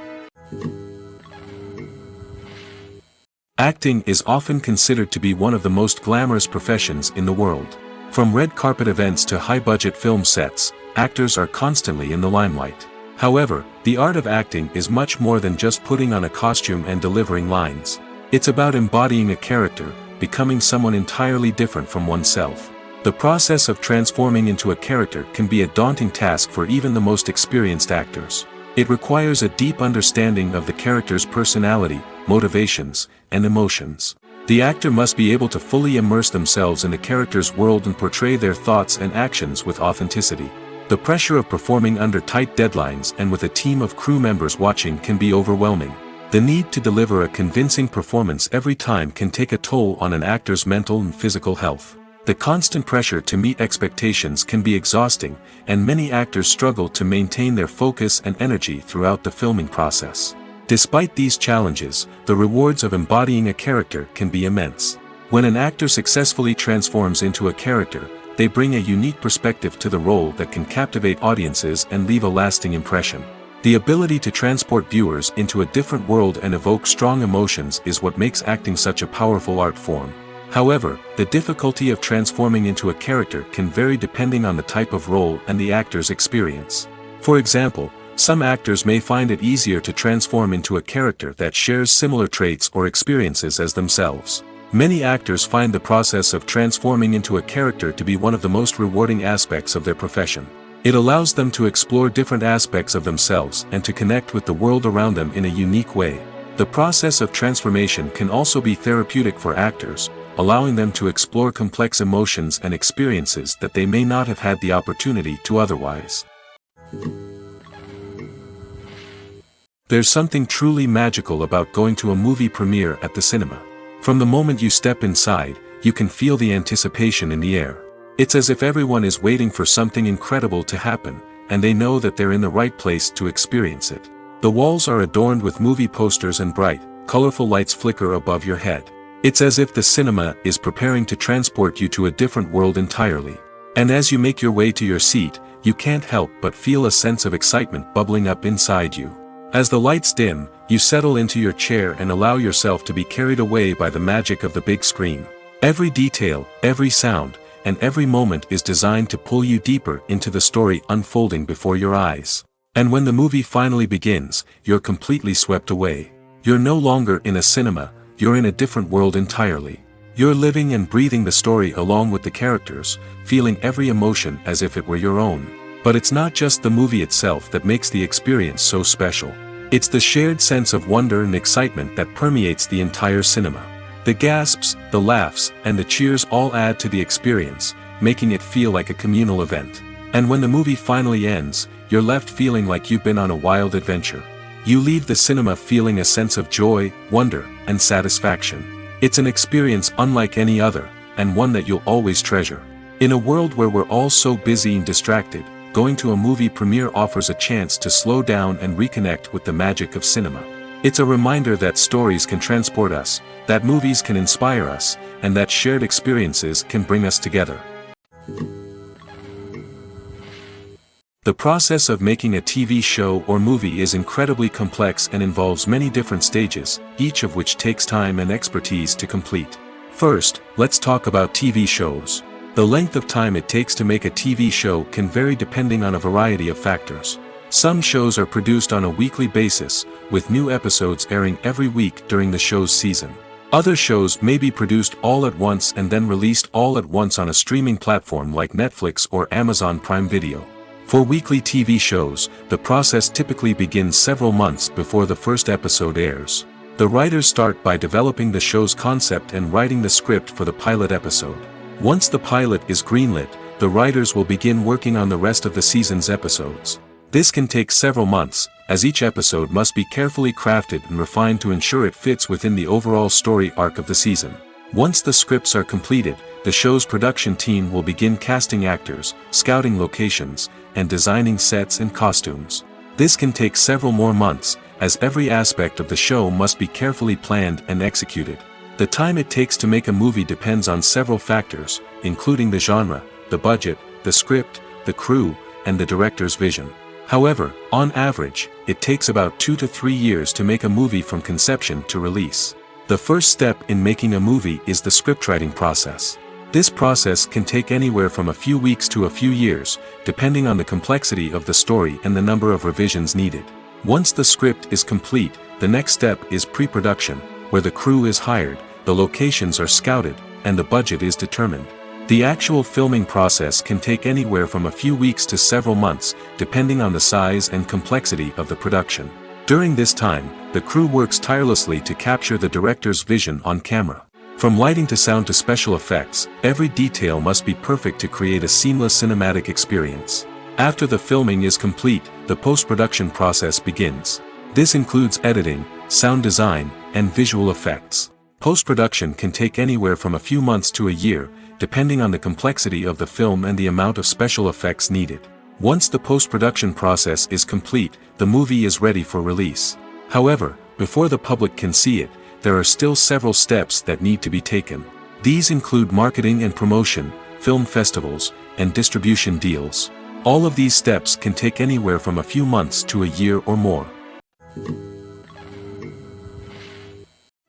Acting is often considered to be one of the most glamorous professions in the world. From red carpet events to high-budget film sets, actors are constantly in the limelight. However, the art of acting is much more than just putting on a costume and delivering lines. It's about embodying a character, becoming someone entirely different from oneself. The process of transforming into a character can be a daunting task for even the most experienced actors. It requires a deep understanding of the character's personality, motivations, and emotions. The actor must be able to fully immerse themselves in the character's world and portray their thoughts and actions with authenticity. The pressure of performing under tight deadlines and with a team of crew members watching can be overwhelming. The need to deliver a convincing performance every time can take a toll on an actor's mental and physical health. The constant pressure to meet expectations can be exhausting, and many actors struggle to maintain their focus and energy throughout the filming process. Despite these challenges, the rewards of embodying a character can be immense. When an actor successfully transforms into a character, they bring a unique perspective to the role that can captivate audiences and leave a lasting impression. The ability to transport viewers into a different world and evoke strong emotions is what makes acting such a powerful art form. However, the difficulty of transforming into a character can vary depending on the type of role and the actor's experience. For example, some actors may find it easier to transform into a character that shares similar traits or experiences as themselves. Many actors find the process of transforming into a character to be one of the most rewarding aspects of their profession. It allows them to explore different aspects of themselves and to connect with the world around them in a unique way. The process of transformation can also be therapeutic for actors, allowing them to explore complex emotions and experiences that they may not have had the opportunity to otherwise. There's something truly magical about going to a movie premiere at the cinema. From the moment you step inside, you can feel the anticipation in the air. It's as if everyone is waiting for something incredible to happen, and they know that they're in the right place to experience it. The walls are adorned with movie posters and bright, colorful lights flicker above your head. It's as if the cinema is preparing to transport you to a different world entirely. And as you make your way to your seat, you can't help but feel a sense of excitement bubbling up inside you. As the lights dim, you settle into your chair and allow yourself to be carried away by the magic of the big screen. Every detail, every sound, and every moment is designed to pull you deeper into the story unfolding before your eyes. And when the movie finally begins, you're completely swept away. You're no longer in a cinema, you're in a different world entirely. You're living and breathing the story along with the characters, feeling every emotion as if it were your own. But it's not just the movie itself that makes the experience so special. It's the shared sense of wonder and excitement that permeates the entire cinema. The gasps, the laughs, and the cheers all add to the experience, making it feel like a communal event. And when the movie finally ends, you're left feeling like you've been on a wild adventure. You leave the cinema feeling a sense of joy, wonder, and satisfaction. It's an experience unlike any other, and one that you'll always treasure. In a world where we're all so busy and distracted, going to a movie premiere offers a chance to slow down and reconnect with the magic of cinema. It's a reminder that stories can transport us, that movies can inspire us, and that shared experiences can bring us together. The process of making a TV show or movie is incredibly complex and involves many different stages, each of which takes time and expertise to complete. First, let's talk about TV shows. The length of time it takes to make a TV show can vary depending on a variety of factors. Some shows are produced on a weekly basis, with new episodes airing every week during the show's season. Other shows may be produced all at once and then released all at once on a streaming platform like Netflix or Amazon Prime Video. For weekly TV shows, the process typically begins several months before the first episode airs. The writers start by developing the show's concept and writing the script for the pilot episode. Once the pilot is greenlit, the writers will begin working on the rest of the season's episodes. This can take several months, as each episode must be carefully crafted and refined to ensure it fits within the overall story arc of the season. Once the scripts are completed, the show's production team will begin casting actors, scouting locations, and designing sets and costumes. This can take several more months, as every aspect of the show must be carefully planned and executed. The time it takes to make a movie depends on several factors, including the genre, the budget, the script, the crew, and the director's vision. However, on average, it takes about 2 to 3 years to make a movie from conception to release. The first step in making a movie is the scriptwriting process. This process can take anywhere from a few weeks to a few years, depending on the complexity of the story and the number of revisions needed. Once the script is complete, the next step is pre-production, where the crew is hired, the locations are scouted, and the budget is determined. The actual filming process can take anywhere from a few weeks to several months, depending on the size and complexity of the production. During this time, the crew works tirelessly to capture the director's vision on camera. From lighting to sound to special effects, every detail must be perfect to create a seamless cinematic experience. After the filming is complete, the post-production process begins. This includes editing, sound design, and visual effects. Post-production can take anywhere from a few months to a year, depending on the complexity of the film and the amount of special effects needed. Once the post-production process is complete, the movie is ready for release. However, before the public can see it, there are still several steps that need to be taken. These include marketing and promotion, film festivals, and distribution deals. All of these steps can take anywhere from a few months to a year or more.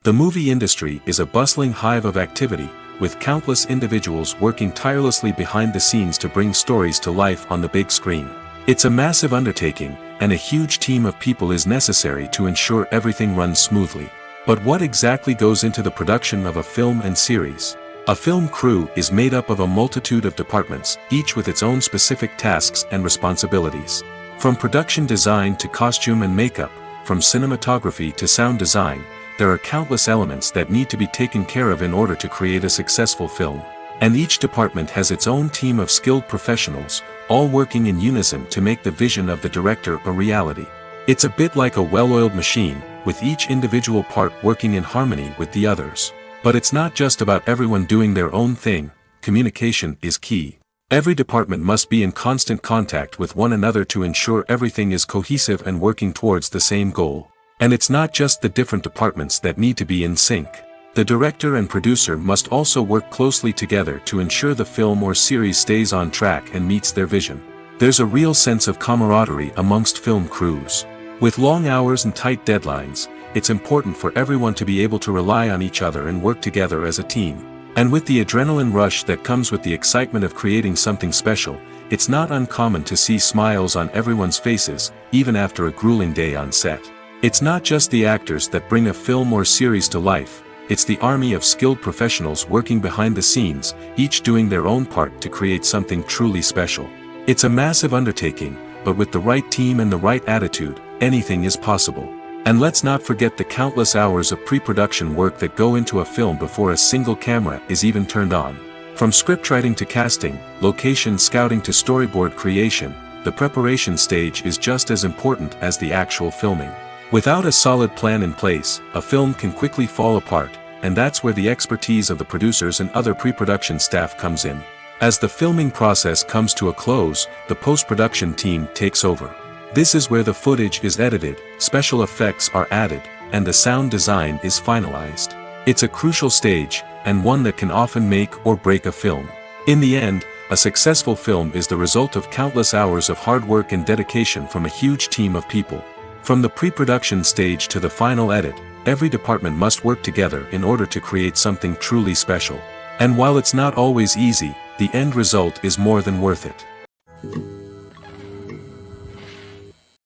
The movie industry is a bustling hive of activity, with countless individuals working tirelessly behind the scenes to bring stories to life on the big screen. It's a massive undertaking, and a huge team of people is necessary to ensure everything runs smoothly. But what exactly goes into the production of a film and series? A film crew is made up of a multitude of departments, each with its own specific tasks and responsibilities. From production design to costume and makeup, from cinematography to sound design, there are countless elements that need to be taken care of in order to create a successful film. And each department has its own team of skilled professionals, all working in unison to make the vision of the director a reality. It's a bit like a well-oiled machine, with each individual part working in harmony with the others. But it's not just about everyone doing their own thing. Communication is key. Every department must be in constant contact with one another to ensure everything is cohesive and working towards the same goal. And it's not just the different departments that need to be in sync. The director and producer must also work closely together to ensure the film or series stays on track and meets their vision. There's a real sense of camaraderie amongst film crews. With long hours and tight deadlines, it's important for everyone to be able to rely on each other and work together as a team. And with the adrenaline rush that comes with the excitement of creating something special, it's not uncommon to see smiles on everyone's faces, even after a grueling day on set. It's not just the actors that bring a film or series to life, it's the army of skilled professionals working behind the scenes, each doing their own part to create something truly special. It's a massive undertaking, but with the right team and the right attitude, anything is possible. And let's not forget the countless hours of pre-production work that go into a film before a single camera is even turned on. From scriptwriting to casting, location scouting to storyboard creation, the preparation stage is just as important as the actual filming. Without a solid plan in place, a film can quickly fall apart, and that's where the expertise of the producers and other pre-production staff comes in. As the filming process comes to a close, the post-production team takes over. This is where the footage is edited, special effects are added, and the sound design is finalized. It's a crucial stage, and one that can often make or break a film. In the end, a successful film is the result of countless hours of hard work and dedication from a huge team of people. From the pre-production stage to the final edit, every department must work together in order to create something truly special. And while it's not always easy, the end result is more than worth it.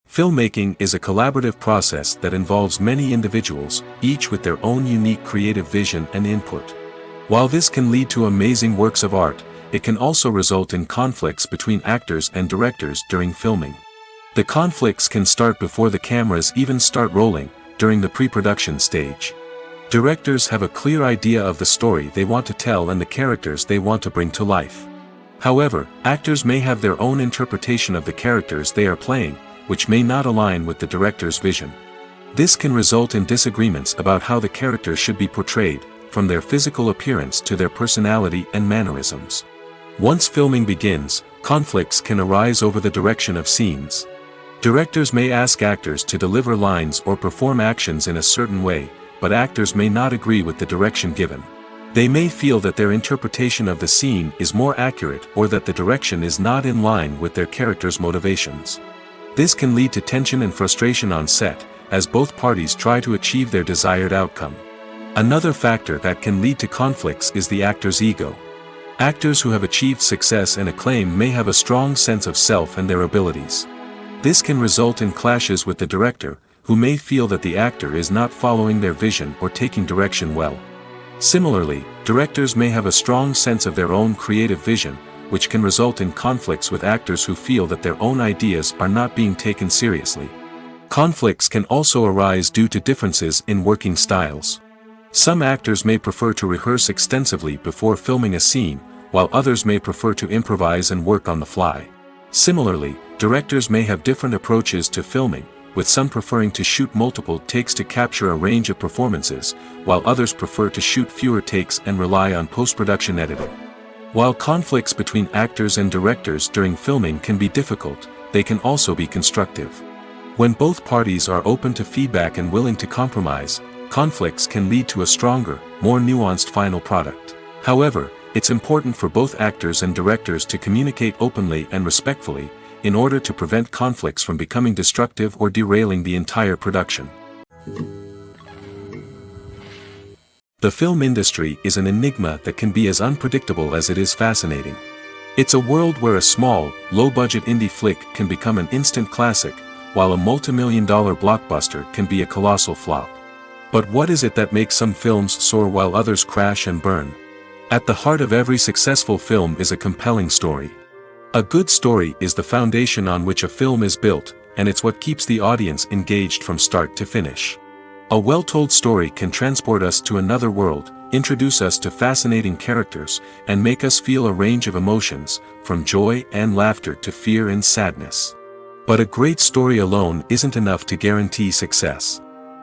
Filmmaking is a collaborative process that involves many individuals, each with their own unique creative vision and input. While this can lead to amazing works of art, it can also result in conflicts between actors and directors during filming. The conflicts can start before the cameras even start rolling, during the pre-production stage. Directors have a clear idea of the story they want to tell and the characters they want to bring to life. However, actors may have their own interpretation of the characters they are playing, which may not align with the director's vision. This can result in disagreements about how the characters should be portrayed, from their physical appearance to their personality and mannerisms. Once filming begins, conflicts can arise over the direction of scenes. Directors may ask actors to deliver lines or perform actions in a certain way, but actors may not agree with the direction given. They may feel that their interpretation of the scene is more accurate or that the direction is not in line with their character's motivations. This can lead to tension and frustration on set, as both parties try to achieve their desired outcome. Another factor that can lead to conflicts is the actor's ego. Actors who have achieved success and acclaim may have a strong sense of self and their abilities. This can result in clashes with the director, who may feel that the actor is not following their vision or taking direction well. Similarly, directors may have a strong sense of their own creative vision, which can result in conflicts with actors who feel that their own ideas are not being taken seriously. Conflicts can also arise due to differences in working styles. Some actors may prefer to rehearse extensively before filming a scene, while others may prefer to improvise and work on the fly. Similarly, directors may have different approaches to filming, with some preferring to shoot multiple takes to capture a range of performances, while others prefer to shoot fewer takes and rely on post-production editing. While conflicts between actors and directors during filming can be difficult, they can also be constructive. When both parties are open to feedback and willing to compromise, conflicts can lead to a stronger, more nuanced final product. However, it's important for both actors and directors to communicate openly and respectfully, in order to prevent conflicts from becoming destructive or derailing the entire production. The film industry is an enigma that can be as unpredictable as it is fascinating. It's a world where a small, low-budget indie flick can become an instant classic, while a multi-million-dollar blockbuster can be a colossal flop. But what is it that makes some films soar while others crash and burn? At the heart of every successful film is a compelling story. A good story is the foundation on which a film is built, and it's what keeps the audience engaged from start to finish. A well-told story can transport us to another world, introduce us to fascinating characters, and make us feel a range of emotions, from joy and laughter to fear and sadness. But a great story alone isn't enough to guarantee success.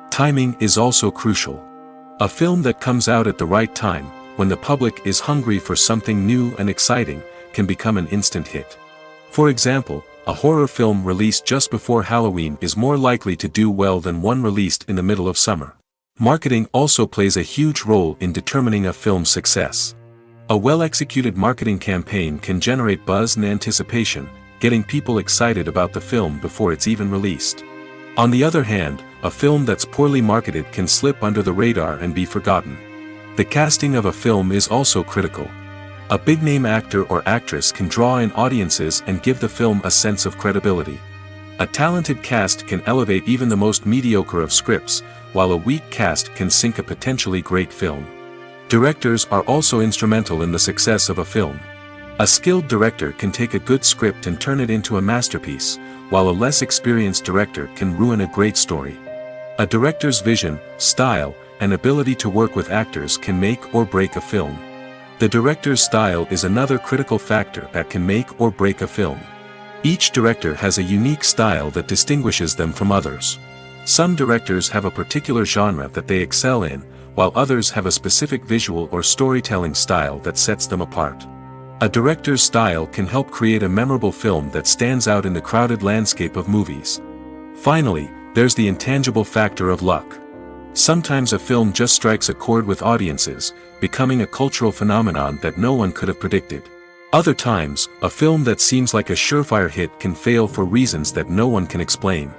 Timing is also crucial. A film that comes out at the right time, when the public is hungry for something new and exciting, can become an instant hit. For example, a horror film released just before Halloween is more likely to do well than one released in the middle of summer. Marketing also plays a huge role in determining a film's success. A well-executed marketing campaign can generate buzz and anticipation, getting people excited about the film before it's even released. On the other hand, a film that's poorly marketed can slip under the radar and be forgotten. The casting of a film is also critical. A big-name actor or actress can draw in audiences and give the film a sense of credibility. A talented cast can elevate even the most mediocre of scripts, while a weak cast can sink a potentially great film. Directors are also instrumental in the success of a film. A skilled director can take a good script and turn it into a masterpiece, while a less experienced director can ruin a great story. A director's vision, style, and ability to work with actors can make or break a film. The director's style is another critical factor that can make or break a film. Each director has a unique style that distinguishes them from others. Some directors have a particular genre that they excel in, while others have a specific visual or storytelling style that sets them apart. A director's style can help create a memorable film that stands out in the crowded landscape of movies. Finally, there's the intangible factor of luck. Sometimes a film just strikes a chord with audiences, becoming a cultural phenomenon that no one could have predicted. Other times, a film that seems like a surefire hit can fail for reasons that no one can explain.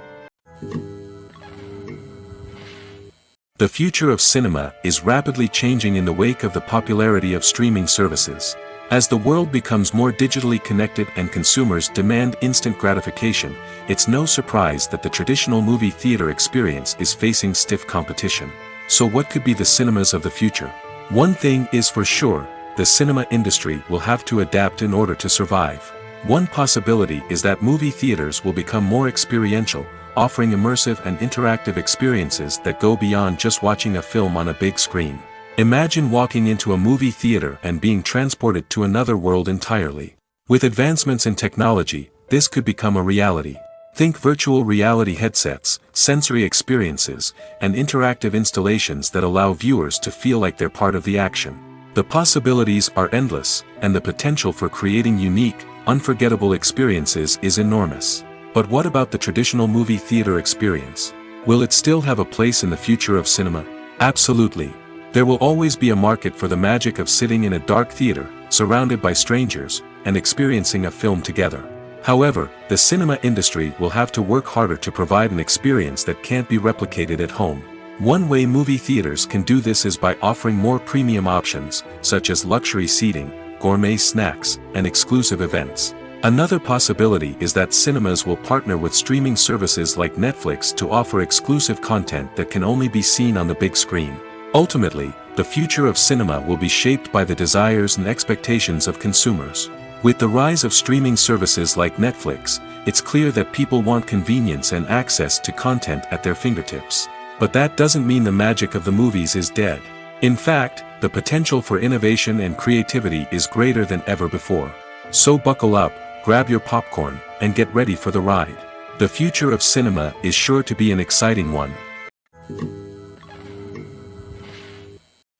The future of cinema is rapidly changing in the wake of the popularity of streaming services. As the world becomes more digitally connected and consumers demand instant gratification, it's no surprise that the traditional movie theater experience is facing stiff competition. So what could be the cinemas of the future? One thing is for sure, the cinema industry will have to adapt in order to survive. One possibility is that movie theaters will become more experiential, offering immersive and interactive experiences that go beyond just watching a film on a big screen. Imagine walking into a movie theater and being transported to another world entirely. With advancements in technology, this could become a reality. Think virtual reality headsets, sensory experiences, and interactive installations that allow viewers to feel like they're part of the action. The possibilities are endless, and the potential for creating unique, unforgettable experiences is enormous. But what about the traditional movie theater experience? Will it still have a place in the future of cinema? Absolutely. There will always be a market for the magic of sitting in a dark theater, surrounded by strangers, and experiencing a film together. However, the cinema industry will have to work harder to provide an experience that can't be replicated at home. One way movie theaters can do this is by offering more premium options, such as luxury seating, gourmet snacks, and exclusive events. Another possibility is that cinemas will partner with streaming services like Netflix to offer exclusive content that can only be seen on the big screen. Ultimately, the future of cinema will be shaped by the desires and expectations of consumers. With the rise of streaming services like Netflix, it's clear that people want convenience and access to content at their fingertips. But that doesn't mean the magic of the movies is dead. In fact, the potential for innovation and creativity is greater than ever before. So buckle up, grab your popcorn, and get ready for the ride. The future of cinema is sure to be an exciting one.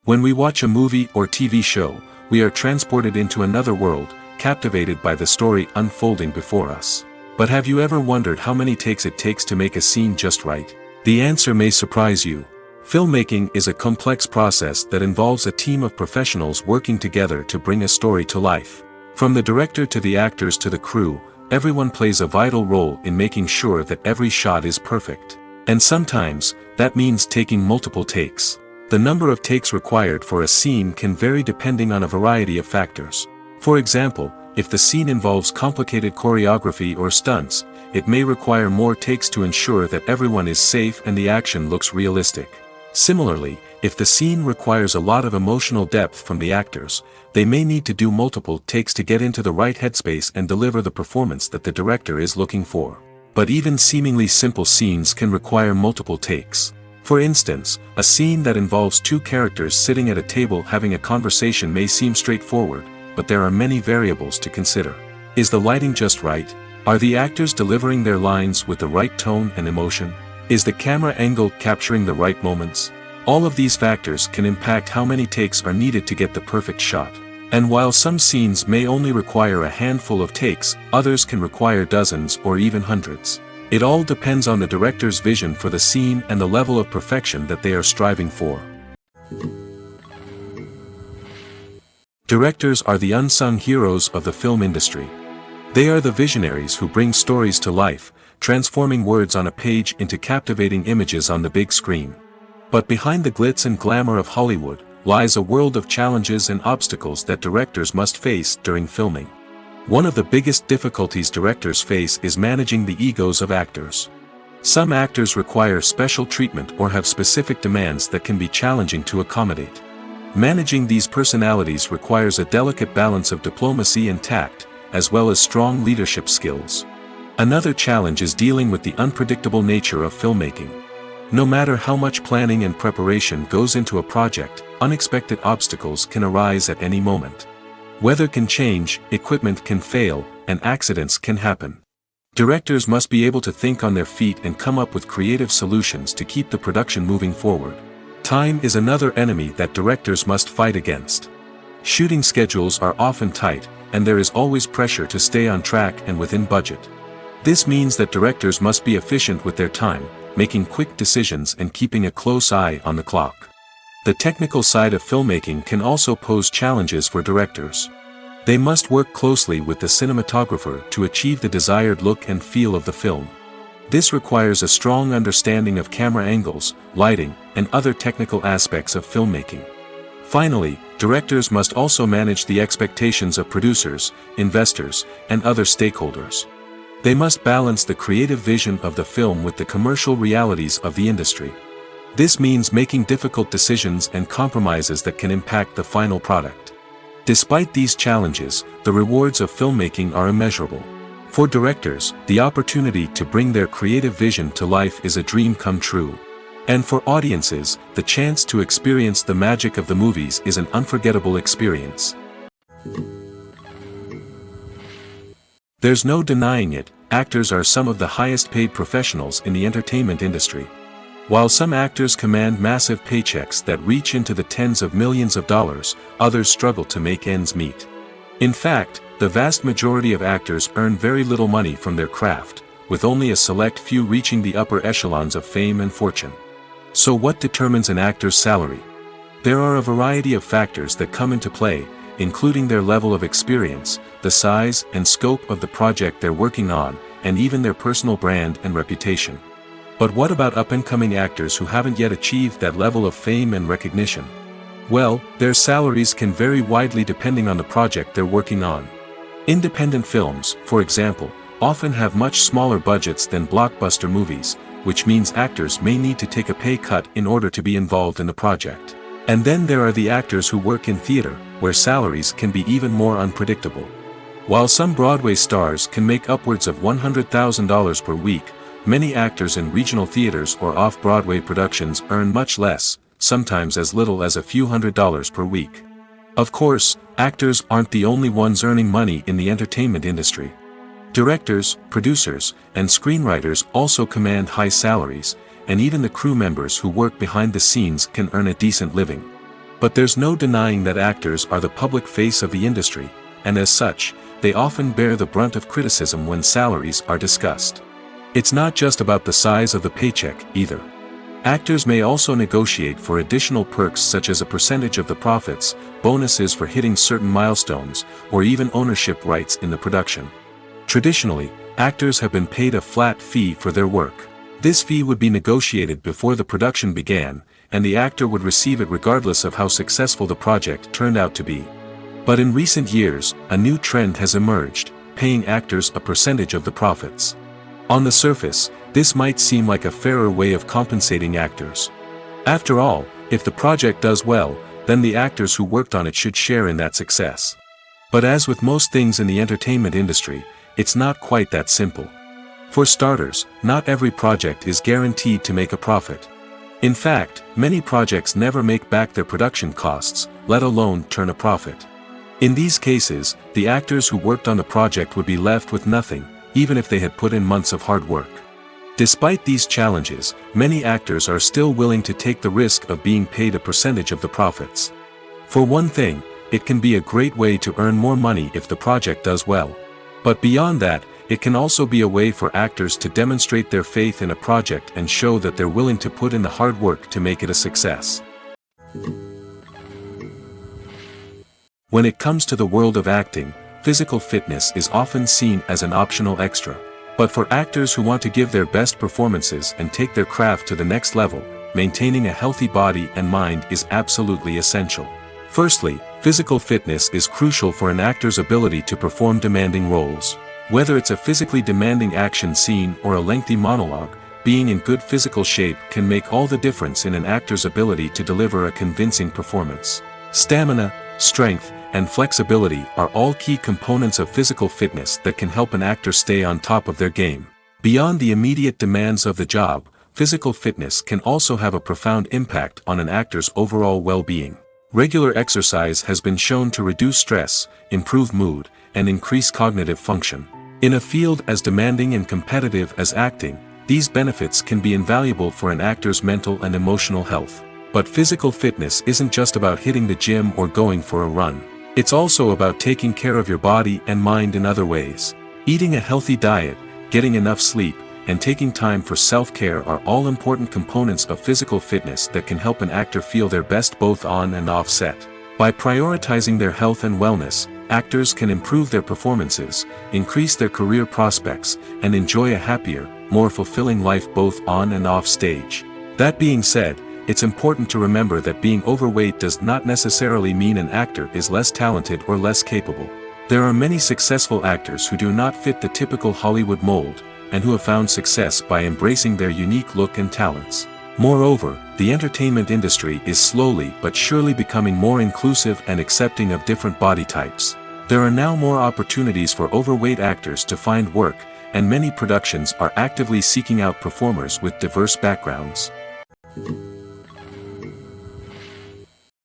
When we watch a movie or TV show, we are transported into another world, captivated by the story unfolding before us. But have you ever wondered how many takes it takes to make a scene just right? The answer may surprise you. Filmmaking is a complex process that involves a team of professionals working together to bring a story to life. From the director to the actors to the crew, everyone plays a vital role in making sure that every shot is perfect. And sometimes, that means taking multiple takes. The number of takes required for a scene can vary depending on a variety of factors. For example, if the scene involves complicated choreography or stunts, it may require more takes to ensure that everyone is safe and the action looks realistic. Similarly, if the scene requires a lot of emotional depth from the actors, they may need to do multiple takes to get into the right headspace and deliver the performance that the director is looking for. But even seemingly simple scenes can require multiple takes. For instance, a scene that involves two characters sitting at a table having a conversation may seem straightforward, but there are many variables to consider. Is the lighting just right? Are the actors delivering their lines with the right tone and emotion? Is the camera angle capturing the right moments? All of these factors can impact how many takes are needed to get the perfect shot. And while some scenes may only require a handful of takes, others can require dozens or even hundreds. It all depends on the director's vision for the scene and the level of perfection that they are striving for. Directors are the unsung heroes of the film industry. They are the visionaries who bring stories to life, transforming words on a page into captivating images on the big screen. But behind the glitz and glamour of Hollywood, lies a world of challenges and obstacles that directors must face during filming. One of the biggest difficulties directors face is managing the egos of actors. Some actors require special treatment or have specific demands that can be challenging to accommodate. Managing these personalities requires a delicate balance of diplomacy and tact, as well as strong leadership skills. Another challenge is dealing with the unpredictable nature of filmmaking. No matter how much planning and preparation goes into a project, unexpected obstacles can arise at any moment. Weather can change, equipment can fail, and accidents can happen. Directors must be able to think on their feet and come up with creative solutions to keep the production moving forward. Time is another enemy that directors must fight against. Shooting schedules are often tight, and there is always pressure to stay on track and within budget. This means that directors must be efficient with their time, making quick decisions and keeping a close eye on the clock. The technical side of filmmaking can also pose challenges for directors. They must work closely with the cinematographer to achieve the desired look and feel of the film. This requires a strong understanding of camera angles, lighting, and other technical aspects of filmmaking. Finally, directors must also manage the expectations of producers, investors, and other stakeholders. They must balance the creative vision of the film with the commercial realities of the industry. This means making difficult decisions and compromises that can impact the final product. Despite these challenges, the rewards of filmmaking are immeasurable. For directors, the opportunity to bring their creative vision to life is a dream come true. And for audiences, the chance to experience the magic of the movies is an unforgettable experience. There's no denying it, actors are some of the highest paid professionals in the entertainment industry. While some actors command massive paychecks that reach into the tens of millions of dollars, others struggle to make ends meet. In fact, the vast majority of actors earn very little money from their craft, with only a select few reaching the upper echelons of fame and fortune. So what determines an actor's salary? There are a variety of factors that come into play, including their level of experience, the size and scope of the project they're working on, and even their personal brand and reputation. But what about up-and-coming actors who haven't yet achieved that level of fame and recognition? Well, their salaries can vary widely depending on the project they're working on. Independent films, for example, often have much smaller budgets than blockbuster movies, which means actors may need to take a pay cut in order to be involved in the project. And then there are the actors who work in theater, where salaries can be even more unpredictable. While some Broadway stars can make upwards of $100,000 per week, many actors in regional theaters or off-Broadway productions earn much less, sometimes as little as a few $100s per week. Of course, actors aren't the only ones earning money in the entertainment industry. Directors, producers, and screenwriters also command high salaries, and even the crew members who work behind the scenes can earn a decent living. But there's no denying that actors are the public face of the industry, and as such, they often bear the brunt of criticism when salaries are discussed. It's not just about the size of the paycheck, either. Actors may also negotiate for additional perks such as a percentage of the profits, bonuses for hitting certain milestones, or even ownership rights in the production. Traditionally, actors have been paid a flat fee for their work. This fee would be negotiated before the production began, and the actor would receive it regardless of how successful the project turned out to be. But in recent years, a new trend has emerged, paying actors a percentage of the profits. On the surface, this might seem like a fairer way of compensating actors. After all, if the project does well, then the actors who worked on it should share in that success. But as with most things in the entertainment industry, it's not quite that simple. For starters, not every project is guaranteed to make a profit. In fact, many projects never make back their production costs, let alone turn a profit. In these cases, the actors who worked on the project would be left with nothing, even if they had put in months of hard work. Despite these challenges, many actors are still willing to take the risk of being paid a percentage of the profits. For one thing, it can be a great way to earn more money if the project does well. But beyond that, it can also be a way for actors to demonstrate their faith in a project and show that they're willing to put in the hard work to make it a success. When it comes to the world of acting, physical fitness is often seen as an optional extra. But for actors who want to give their best performances and take their craft to the next level, maintaining a healthy body and mind is absolutely essential. Firstly, physical fitness is crucial for an actor's ability to perform demanding roles. Whether it's a physically demanding action scene or a lengthy monologue, being in good physical shape can make all the difference in an actor's ability to deliver a convincing performance. Stamina, strength, and flexibility are all key components of physical fitness that can help an actor stay on top of their game. Beyond the immediate demands of the job, physical fitness can also have a profound impact on an actor's overall well-being. Regular exercise has been shown to reduce stress, improve mood, and increase cognitive function. In a field as demanding and competitive as acting, these benefits can be invaluable for an actor's mental and emotional health. But physical fitness isn't just about hitting the gym or going for a run. It's also about taking care of your body and mind in other ways. Eating a healthy diet, getting enough sleep, and taking time for self-care are all important components of physical fitness that can help an actor feel their best both on and off set. By prioritizing their health and wellness, actors can improve their performances, increase their career prospects, and enjoy a happier, more fulfilling life both on and off stage. That being said, it's important to remember that being overweight does not necessarily mean an actor is less talented or less capable. There are many successful actors who do not fit the typical Hollywood mold, and who have found success by embracing their unique look and talents. Moreover, the entertainment industry is slowly but surely becoming more inclusive and accepting of different body types. There are now more opportunities for overweight actors to find work, and many productions are actively seeking out performers with diverse backgrounds.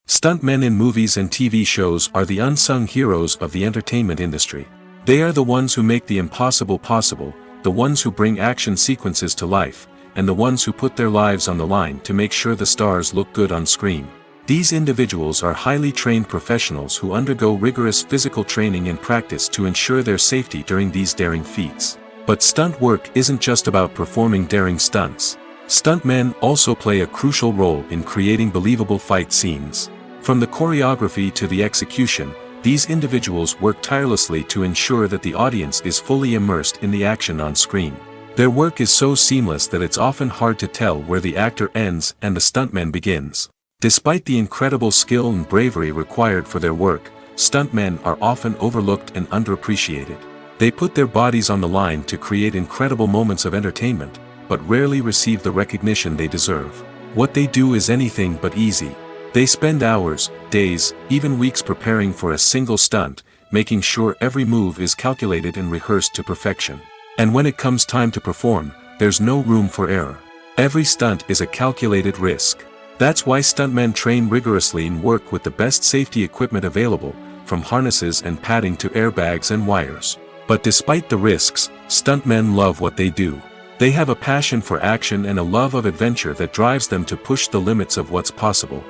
Stuntmen in movies and TV shows are the unsung heroes of the entertainment industry. They are the ones who make the impossible possible, the ones who bring action sequences to life, and the ones who put their lives on the line to make sure the stars look good on screen. These individuals are highly trained professionals who undergo rigorous physical training and practice to ensure their safety during these daring feats. But stunt work isn't just about performing daring stunts. Stuntmen also play a crucial role in creating believable fight scenes. From the choreography to the execution, these individuals work tirelessly to ensure that the audience is fully immersed in the action on screen. Their work is so seamless that it's often hard to tell where the actor ends and the stuntman begins. Despite the incredible skill and bravery required for their work, stuntmen are often overlooked and underappreciated. They put their bodies on the line to create incredible moments of entertainment, but rarely receive the recognition they deserve. What they do is anything but easy. They spend hours, days, even weeks preparing for a single stunt, making sure every move is calculated and rehearsed to perfection. And when it comes time to perform, there's no room for error. Every stunt is a calculated risk. That's why stuntmen train rigorously and work with the best safety equipment available, from harnesses and padding to airbags and wires. But despite the risks, stuntmen love what they do. They have a passion for action and a love of adventure that drives them to push the limits of what's possible.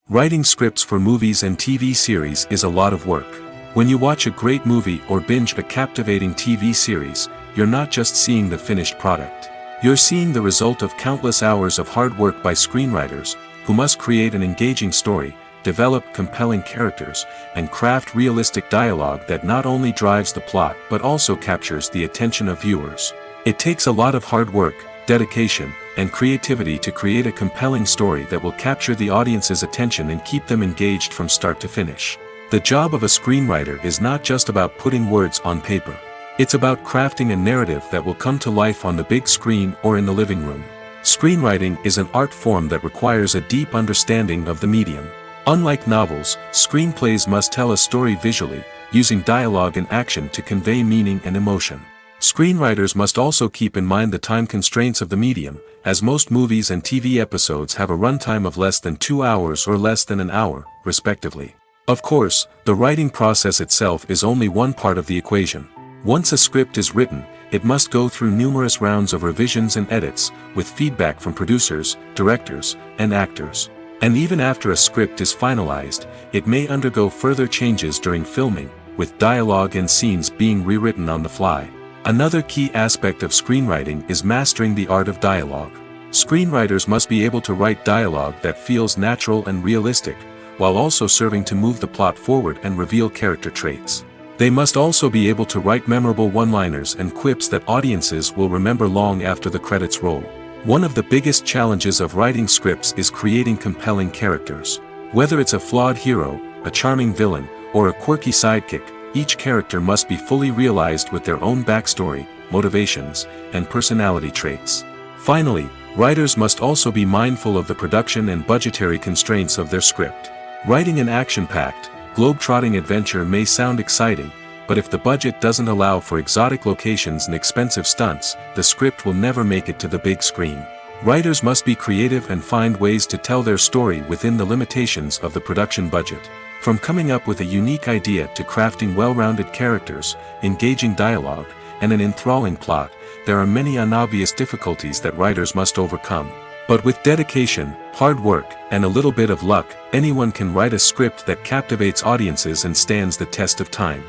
Writing scripts for movies and TV series is a lot of work. When you watch a great movie or binge a captivating TV series, you're not just seeing the finished product. You're seeing the result of countless hours of hard work by screenwriters, who must create an engaging story, develop compelling characters, and craft realistic dialogue that not only drives the plot but also captures the attention of viewers. It takes a lot of hard work, dedication, and creativity to create a compelling story that will capture the audience's attention and keep them engaged from start to finish. The job of a screenwriter is not just about putting words on paper. It's about crafting a narrative that will come to life on the big screen or in the living room. Screenwriting is an art form that requires a deep understanding of the medium. Unlike novels, screenplays must tell a story visually, using dialogue and action to convey meaning and emotion. Screenwriters must also keep in mind the time constraints of the medium, as most movies and TV episodes have a runtime of less than 2 hours or less than an hour, respectively. Of course, the writing process itself is only one part of the equation. Once a script is written, it must go through numerous rounds of revisions and edits, with feedback from producers, directors, and actors. And even after a script is finalized, it may undergo further changes during filming, with dialogue and scenes being rewritten on the fly. Another key aspect of screenwriting is mastering the art of dialogue. Screenwriters must be able to write dialogue that feels natural and realistic, while also serving to move the plot forward and reveal character traits. They must also be able to write memorable one-liners and quips that audiences will remember long after the credits roll. One of the biggest challenges of writing scripts is creating compelling characters. Whether it's a flawed hero, a charming villain, or a quirky sidekick, each character must be fully realized with their own backstory, motivations, and personality traits. Finally, writers must also be mindful of the production and budgetary constraints of their script. Writing an action-packed, globe-trotting adventure may sound exciting, but if the budget doesn't allow for exotic locations and expensive stunts, the script will never make it to the big screen. Writers must be creative and find ways to tell their story within the limitations of the production budget. From coming up with a unique idea to crafting well-rounded characters, engaging dialogue, and an enthralling plot, there are many unobvious difficulties that writers must overcome. But with dedication, hard work, and a little bit of luck, anyone can write a script that captivates audiences and stands the test of time.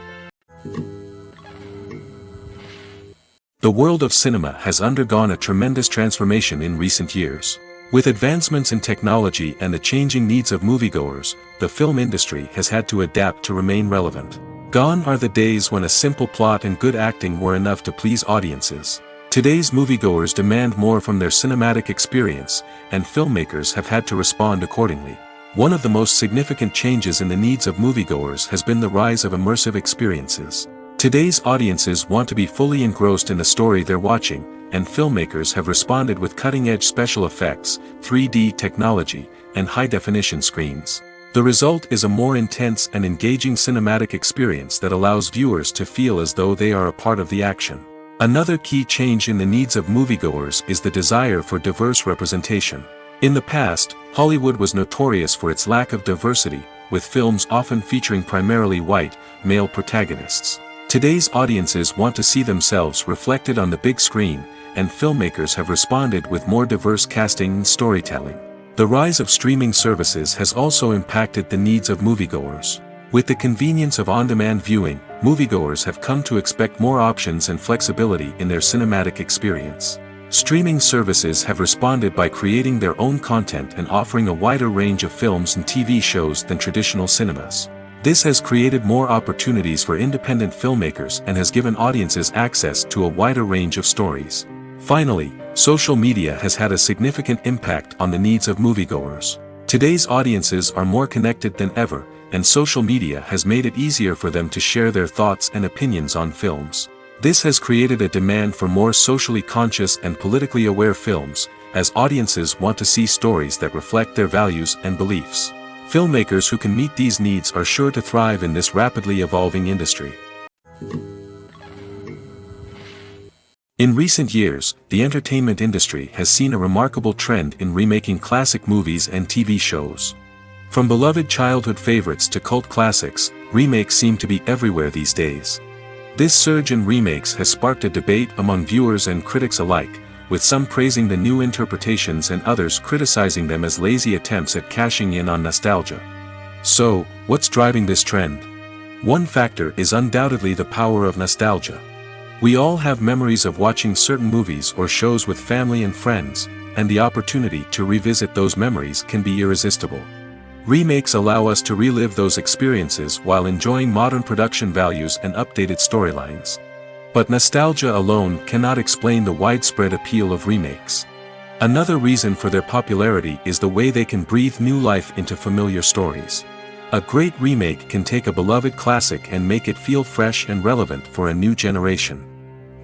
The world of cinema has undergone a tremendous transformation in recent years. With advancements in technology and the changing needs of moviegoers, the film industry has had to adapt to remain relevant. Gone are the days when a simple plot and good acting were enough to please audiences. Today's moviegoers demand more from their cinematic experience, and filmmakers have had to respond accordingly. One of the most significant changes in the needs of moviegoers has been the rise of immersive experiences. Today's audiences want to be fully engrossed in the story they're watching, and filmmakers have responded with cutting-edge special effects, 3D technology, and high-definition screens. The result is a more intense and engaging cinematic experience that allows viewers to feel as though they are a part of the action. Another key change in the needs of moviegoers is the desire for diverse representation. In the past, Hollywood was notorious for its lack of diversity, with films often featuring primarily white, male protagonists. Today's audiences want to see themselves reflected on the big screen, and filmmakers have responded with more diverse casting and storytelling. The rise of streaming services has also impacted the needs of moviegoers. With the convenience of on-demand viewing, moviegoers have come to expect more options and flexibility in their cinematic experience. Streaming services have responded by creating their own content and offering a wider range of films and TV shows than traditional cinemas. This has created more opportunities for independent filmmakers and has given audiences access to a wider range of stories. Finally, social media has had a significant impact on the needs of moviegoers. Today's audiences are more connected than ever, and social media has made it easier for them to share their thoughts and opinions on films. This has created a demand for more socially conscious and politically aware films, as audiences want to see stories that reflect their values and beliefs. Filmmakers who can meet these needs are sure to thrive in this rapidly evolving industry. In recent years, the entertainment industry has seen a remarkable trend in remaking classic movies and TV shows. From beloved childhood favorites to cult classics, remakes seem to be everywhere these days. This surge in remakes has sparked a debate among viewers and critics alike, with some praising the new interpretations and others criticizing them as lazy attempts at cashing in on nostalgia. So, what's driving this trend? One factor is undoubtedly the power of nostalgia. We all have memories of watching certain movies or shows with family and friends, and the opportunity to revisit those memories can be irresistible. Remakes allow us to relive those experiences while enjoying modern production values and updated storylines. But nostalgia alone cannot explain the widespread appeal of remakes. Another reason for their popularity is the way they can breathe new life into familiar stories. A great remake can take a beloved classic and make it feel fresh and relevant for a new generation.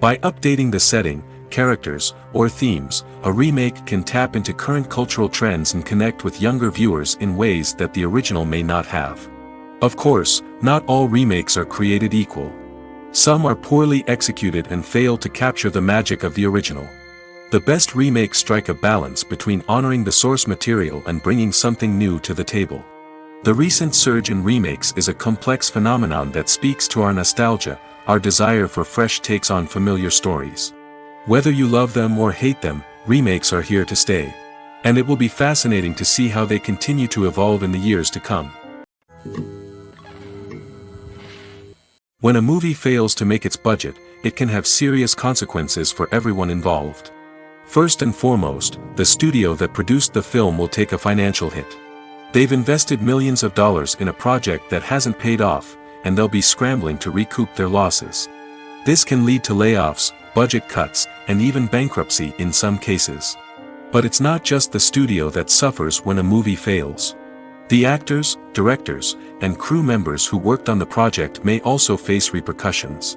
By updating the setting, characters, or themes, a remake can tap into current cultural trends and connect with younger viewers in ways that the original may not have. Of course, not all remakes are created equal. Some are poorly executed and fail to capture the magic of the original. The best remakes strike a balance between honoring the source material and bringing something new to the table. The recent surge in remakes is a complex phenomenon that speaks to our nostalgia, our desire for fresh takes on familiar stories. Whether you love them or hate them, remakes are here to stay. And it will be fascinating to see how they continue to evolve in the years to come. When a movie fails to make its budget, it can have serious consequences for everyone involved. First and foremost, the studio that produced the film will take a financial hit. They've invested millions of dollars in a project that hasn't paid off, and they'll be scrambling to recoup their losses. This can lead to layoffs, budget cuts, and even bankruptcy in some cases. But it's not just the studio that suffers when a movie fails. The actors, directors, and crew members who worked on the project may also face repercussions.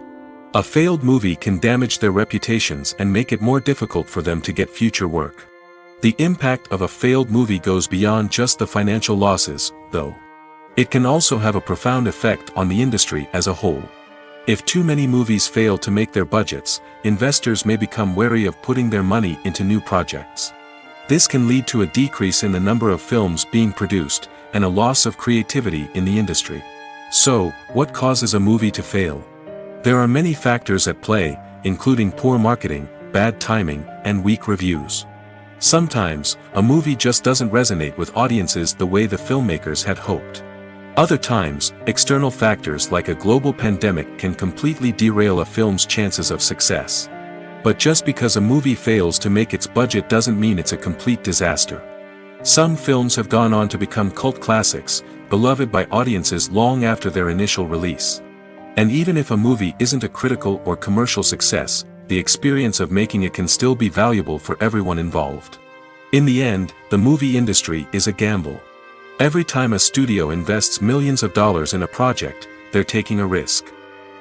A failed movie can damage their reputations and make it more difficult for them to get future work. The impact of a failed movie goes beyond just the financial losses, though. It can also have a profound effect on the industry as a whole. If too many movies fail to make their budgets, investors may become wary of putting their money into new projects. This can lead to a decrease in the number of films being produced, and a loss of creativity in the industry. So, what causes a movie to fail? There are many factors at play, including poor marketing, bad timing, and weak reviews. Sometimes, a movie just doesn't resonate with audiences the way the filmmakers had hoped. Other times, external factors like a global pandemic can completely derail a film's chances of success. But just because a movie fails to make its budget doesn't mean it's a complete disaster. Some films have gone on to become cult classics, beloved by audiences long after their initial release. And even if a movie isn't a critical or commercial success, the experience of making it can still be valuable for everyone involved. In the end, the movie industry is a gamble. Every time a studio invests millions of dollars in a project, they're taking a risk.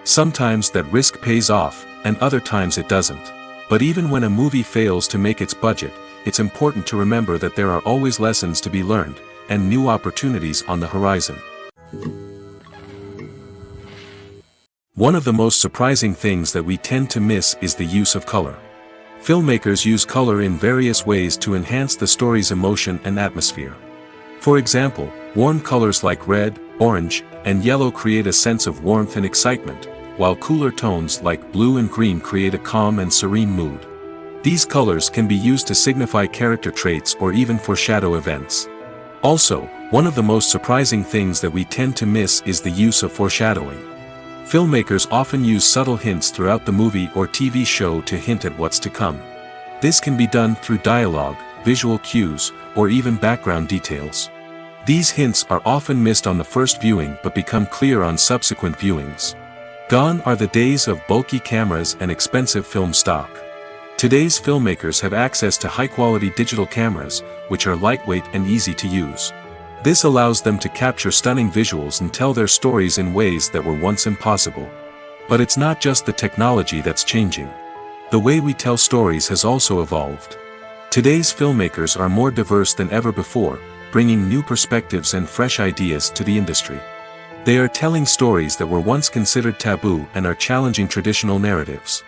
Sometimes that risk pays off, and other times it doesn't. But even when a movie fails to make its budget, it's important to remember that there are always lessons to be learned, and new opportunities on the horizon. One of the most surprising things that we tend to miss is the use of color. Filmmakers use color in various ways to enhance the story's emotion and atmosphere. For example, warm colors like red, orange, and yellow create a sense of warmth and excitement, while cooler tones like blue and green create a calm and serene mood. These colors can be used to signify character traits or even foreshadow events. Also, one of the most surprising things that we tend to miss is the use of foreshadowing. Filmmakers often use subtle hints throughout the movie or TV show to hint at what's to come. This can be done through dialogue, visual cues, or even background details. These hints are often missed on the first viewing but become clear on subsequent viewings. Gone are the days of bulky cameras and expensive film stock. Today's filmmakers have access to high-quality digital cameras, which are lightweight and easy to use. This allows them to capture stunning visuals and tell their stories in ways that were once impossible. But it's not just the technology that's changing. The way we tell stories has also evolved. Today's filmmakers are more diverse than ever before, bringing new perspectives and fresh ideas to the industry. They are telling stories that were once considered taboo and are challenging traditional narratives.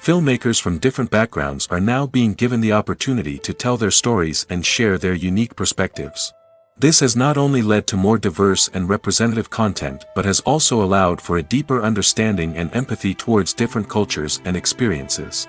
Filmmakers from different backgrounds are now being given the opportunity to tell their stories and share their unique perspectives. This has not only led to more diverse and representative content but has also allowed for a deeper understanding and empathy towards different cultures and experiences.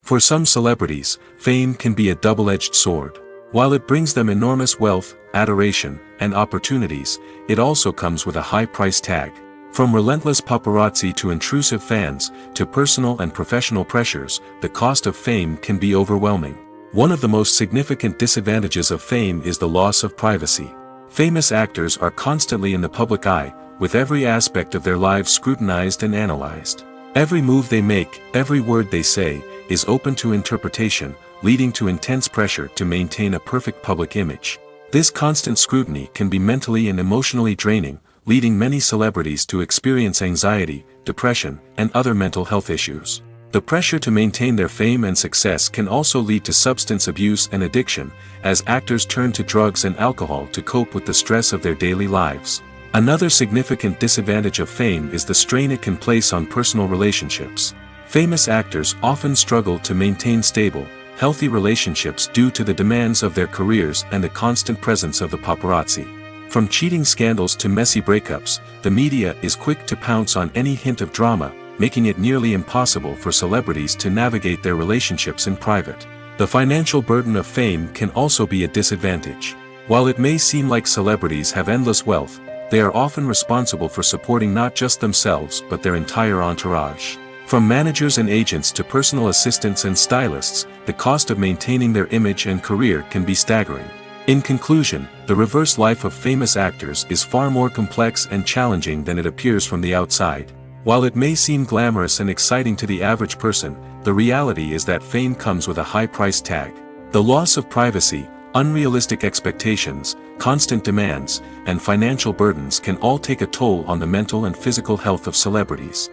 For some celebrities, fame can be a double-edged sword. While it brings them enormous wealth, adoration, and opportunities, it also comes with a high price tag. From relentless paparazzi to intrusive fans, to personal and professional pressures, the cost of fame can be overwhelming. One of the most significant disadvantages of fame is the loss of privacy. Famous actors are constantly in the public eye, with every aspect of their lives scrutinized and analyzed. Every move they make, every word they say, is open to interpretation, leading to intense pressure to maintain a perfect public image. This constant scrutiny can be mentally and emotionally draining, leading many celebrities to experience anxiety, depression, and other mental health issues. The pressure to maintain their fame and success can also lead to substance abuse and addiction, as actors turn to drugs and alcohol to cope with the stress of their daily lives. Another significant disadvantage of fame is the strain it can place on personal relationships. Famous actors often struggle to maintain stable, healthy relationships due to the demands of their careers and the constant presence of the paparazzi. From cheating scandals to messy breakups, the media is quick to pounce on any hint of drama, making it nearly impossible for celebrities to navigate their relationships in private. The financial burden of fame can also be a disadvantage. While it may seem like celebrities have endless wealth, they are often responsible for supporting not just themselves but their entire entourage. From managers and agents to personal assistants and stylists, the cost of maintaining their image and career can be staggering. In conclusion, the reverse life of famous actors is far more complex and challenging than it appears from the outside. While it may seem glamorous and exciting to the average person, the reality is that fame comes with a high price tag. The loss of privacy, unrealistic expectations, constant demands, and financial burdens can all take a toll on the mental and physical health of celebrities.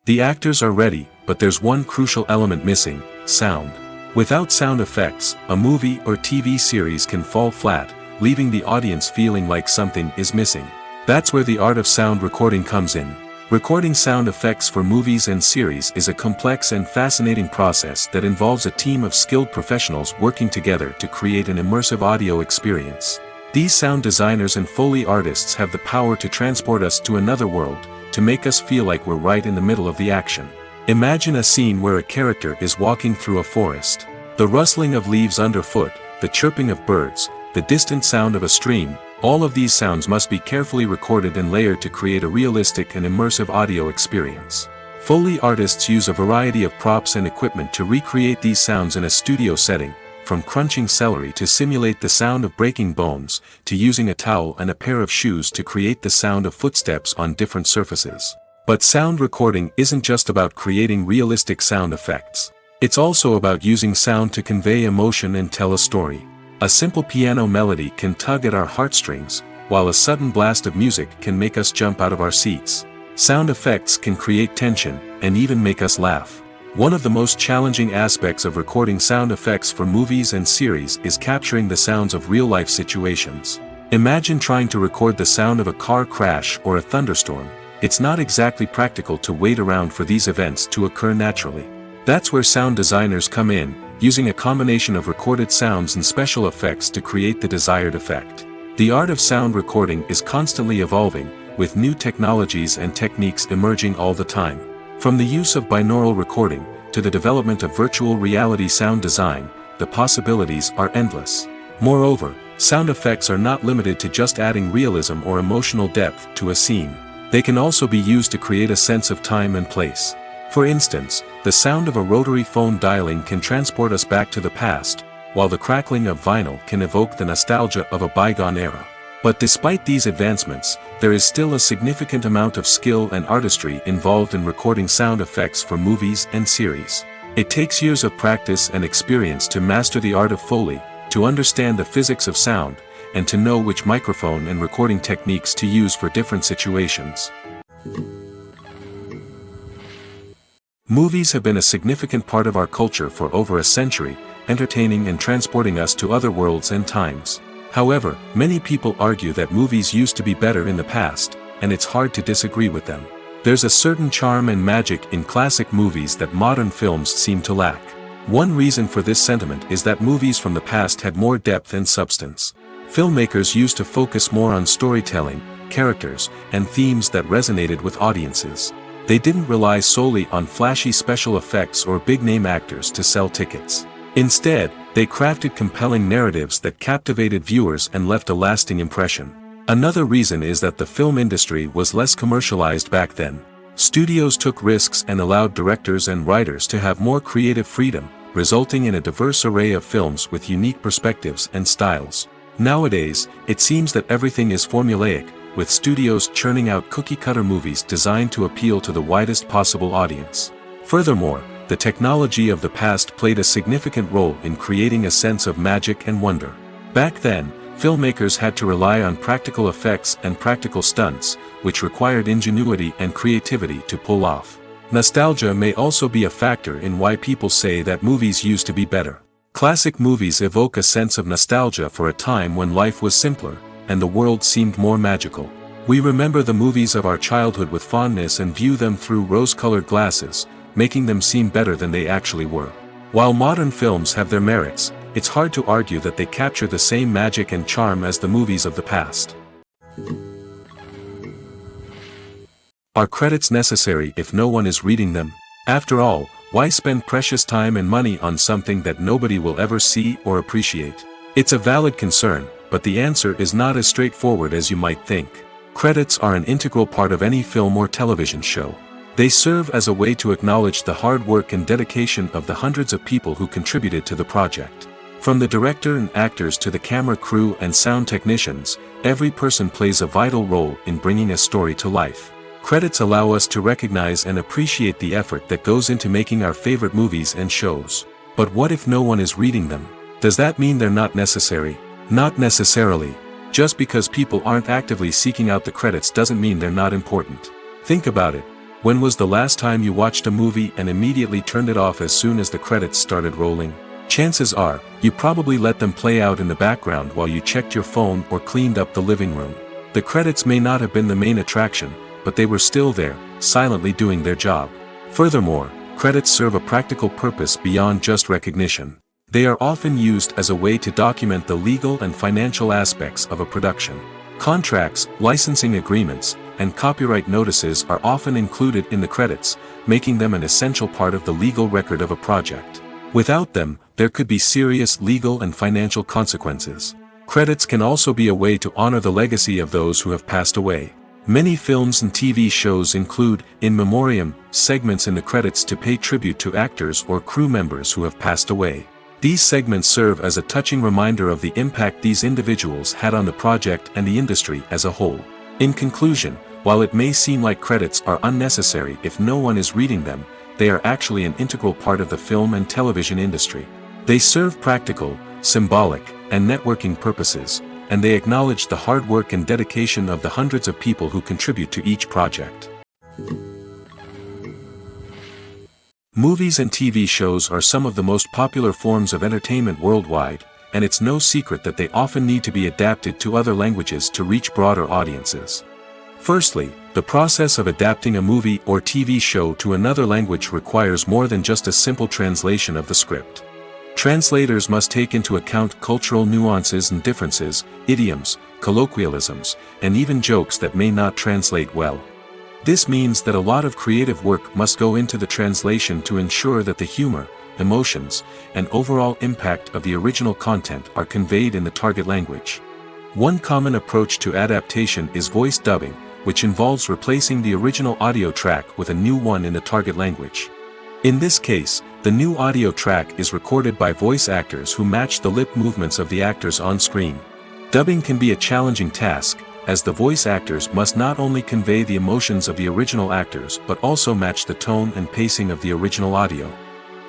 The actors are ready, but there's one crucial element missing: sound. Without sound effects, a movie or TV series can fall flat, leaving the audience feeling like something is missing. That's where the art of sound recording comes in. Recording sound effects for movies and series is a complex and fascinating process that involves a team of skilled professionals working together to create an immersive audio experience. These sound designers and Foley artists have the power to transport us to another world, to make us feel like we're right in the middle of the action. Imagine a scene where a character is walking through a forest. The rustling of leaves underfoot, the chirping of birds, the distant sound of a stream, all of these sounds must be carefully recorded and layered to create a realistic and immersive audio experience. Foley artists use a variety of props and equipment to recreate these sounds in a studio setting, from crunching celery to simulate the sound of breaking bones, to using a towel and a pair of shoes to create the sound of footsteps on different surfaces. But sound recording isn't just about creating realistic sound effects. It's also about using sound to convey emotion and tell a story. A simple piano melody can tug at our heartstrings, while a sudden blast of music can make us jump out of our seats. Sound effects can create tension, and even make us laugh. One of the most challenging aspects of recording sound effects for movies and series is capturing the sounds of real-life situations. Imagine trying to record the sound of a car crash or a thunderstorm. It's not exactly practical to wait around for these events to occur naturally. That's where sound designers come in, using a combination of recorded sounds and special effects to create the desired effect. The art of sound recording is constantly evolving, with new technologies and techniques emerging all the time. From the use of binaural recording, to the development of virtual reality sound design, the possibilities are endless. Moreover, sound effects are not limited to just adding realism or emotional depth to a scene. They can also be used to create a sense of time and place. For instance, the sound of a rotary phone dialing can transport us back to the past, while the crackling of vinyl can evoke the nostalgia of a bygone era. But despite these advancements, there is still a significant amount of skill and artistry involved in recording sound effects for movies and series. It takes years of practice and experience to master the art of Foley, to understand the physics of sound, and to know which microphone and recording techniques to use for different situations. Movies have been a significant part of our culture for over a century, entertaining and transporting us to other worlds and times. However, many people argue that movies used to be better in the past, and it's hard to disagree with them. There's a certain charm and magic in classic movies that modern films seem to lack. One reason for this sentiment is that movies from the past had more depth and substance. Filmmakers used to focus more on storytelling, characters, and themes that resonated with audiences. They didn't rely solely on flashy special effects or big-name actors to sell tickets. Instead, they crafted compelling narratives that captivated viewers and left a lasting impression. Another reason is that the film industry was less commercialized back then. Studios took risks and allowed directors and writers to have more creative freedom, resulting in a diverse array of films with unique perspectives and styles. Nowadays, it seems that everything is formulaic, with studios churning out cookie-cutter movies designed to appeal to the widest possible audience. Furthermore, the technology of the past played a significant role in creating a sense of magic and wonder. Back then, filmmakers had to rely on practical effects and practical stunts, which required ingenuity and creativity to pull off. Nostalgia may also be a factor in why people say that movies used to be better. Classic movies evoke a sense of nostalgia for a time when life was simpler, and the world seemed more magical. We remember the movies of our childhood with fondness and view them through rose-colored glasses, making them seem better than they actually were. While modern films have their merits, it's hard to argue that they capture the same magic and charm as the movies of the past. Are credits necessary if no one is reading them? After all, why spend precious time and money on something that nobody will ever see or appreciate? It's a valid concern, but the answer is not as straightforward as you might think. Credits are an integral part of any film or television show. They serve as a way to acknowledge the hard work and dedication of the hundreds of people who contributed to the project. From the director and actors to the camera crew and sound technicians, every person plays a vital role in bringing a story to life. Credits allow us to recognize and appreciate the effort that goes into making our favorite movies and shows. But what if no one is reading them? Does that mean they're not necessary? Not necessarily. Just because people aren't actively seeking out the credits doesn't mean they're not important. Think about it. When was the last time you watched a movie and immediately turned it off as soon as the credits started rolling? Chances are, you probably let them play out in the background while you checked your phone or cleaned up the living room. The credits may not have been the main attraction, but they were still there, silently doing their job. Furthermore, credits serve a practical purpose beyond just recognition. They are often used as a way to document the legal and financial aspects of a production. Contracts, licensing agreements, and copyright notices are often included in the credits, making them an essential part of the legal record of a project. Without them, there could be serious legal and financial consequences. Credits can also be a way to honor the legacy of those who have passed away. Many films and TV shows include, in memoriam, segments in the credits to pay tribute to actors or crew members who have passed away. These segments serve as a touching reminder of the impact these individuals had on the project and the industry as a whole. In conclusion, while it may seem like credits are unnecessary if no one is reading them, they are actually an integral part of the film and television industry. They serve practical, symbolic, and networking purposes, and they acknowledge the hard work and dedication of the hundreds of people who contribute to each project. Movies and TV shows are some of the most popular forms of entertainment worldwide, and it's no secret that they often need to be adapted to other languages to reach broader audiences. Firstly, the process of adapting a movie or TV show to another language requires more than just a simple translation of the script. Translators must take into account cultural nuances and differences, idioms, colloquialisms, and even jokes that may not translate well. This means that a lot of creative work must go into the translation to ensure that the humor, emotions, and overall impact of the original content are conveyed in the target language. One common approach to adaptation is voice dubbing, which involves replacing the original audio track with a new one in the target language. In this case, the new audio track is recorded by voice actors who match the lip movements of the actors on screen. Dubbing can be a challenging task, as the voice actors must not only convey the emotions of the original actors but also match the tone and pacing of the original audio.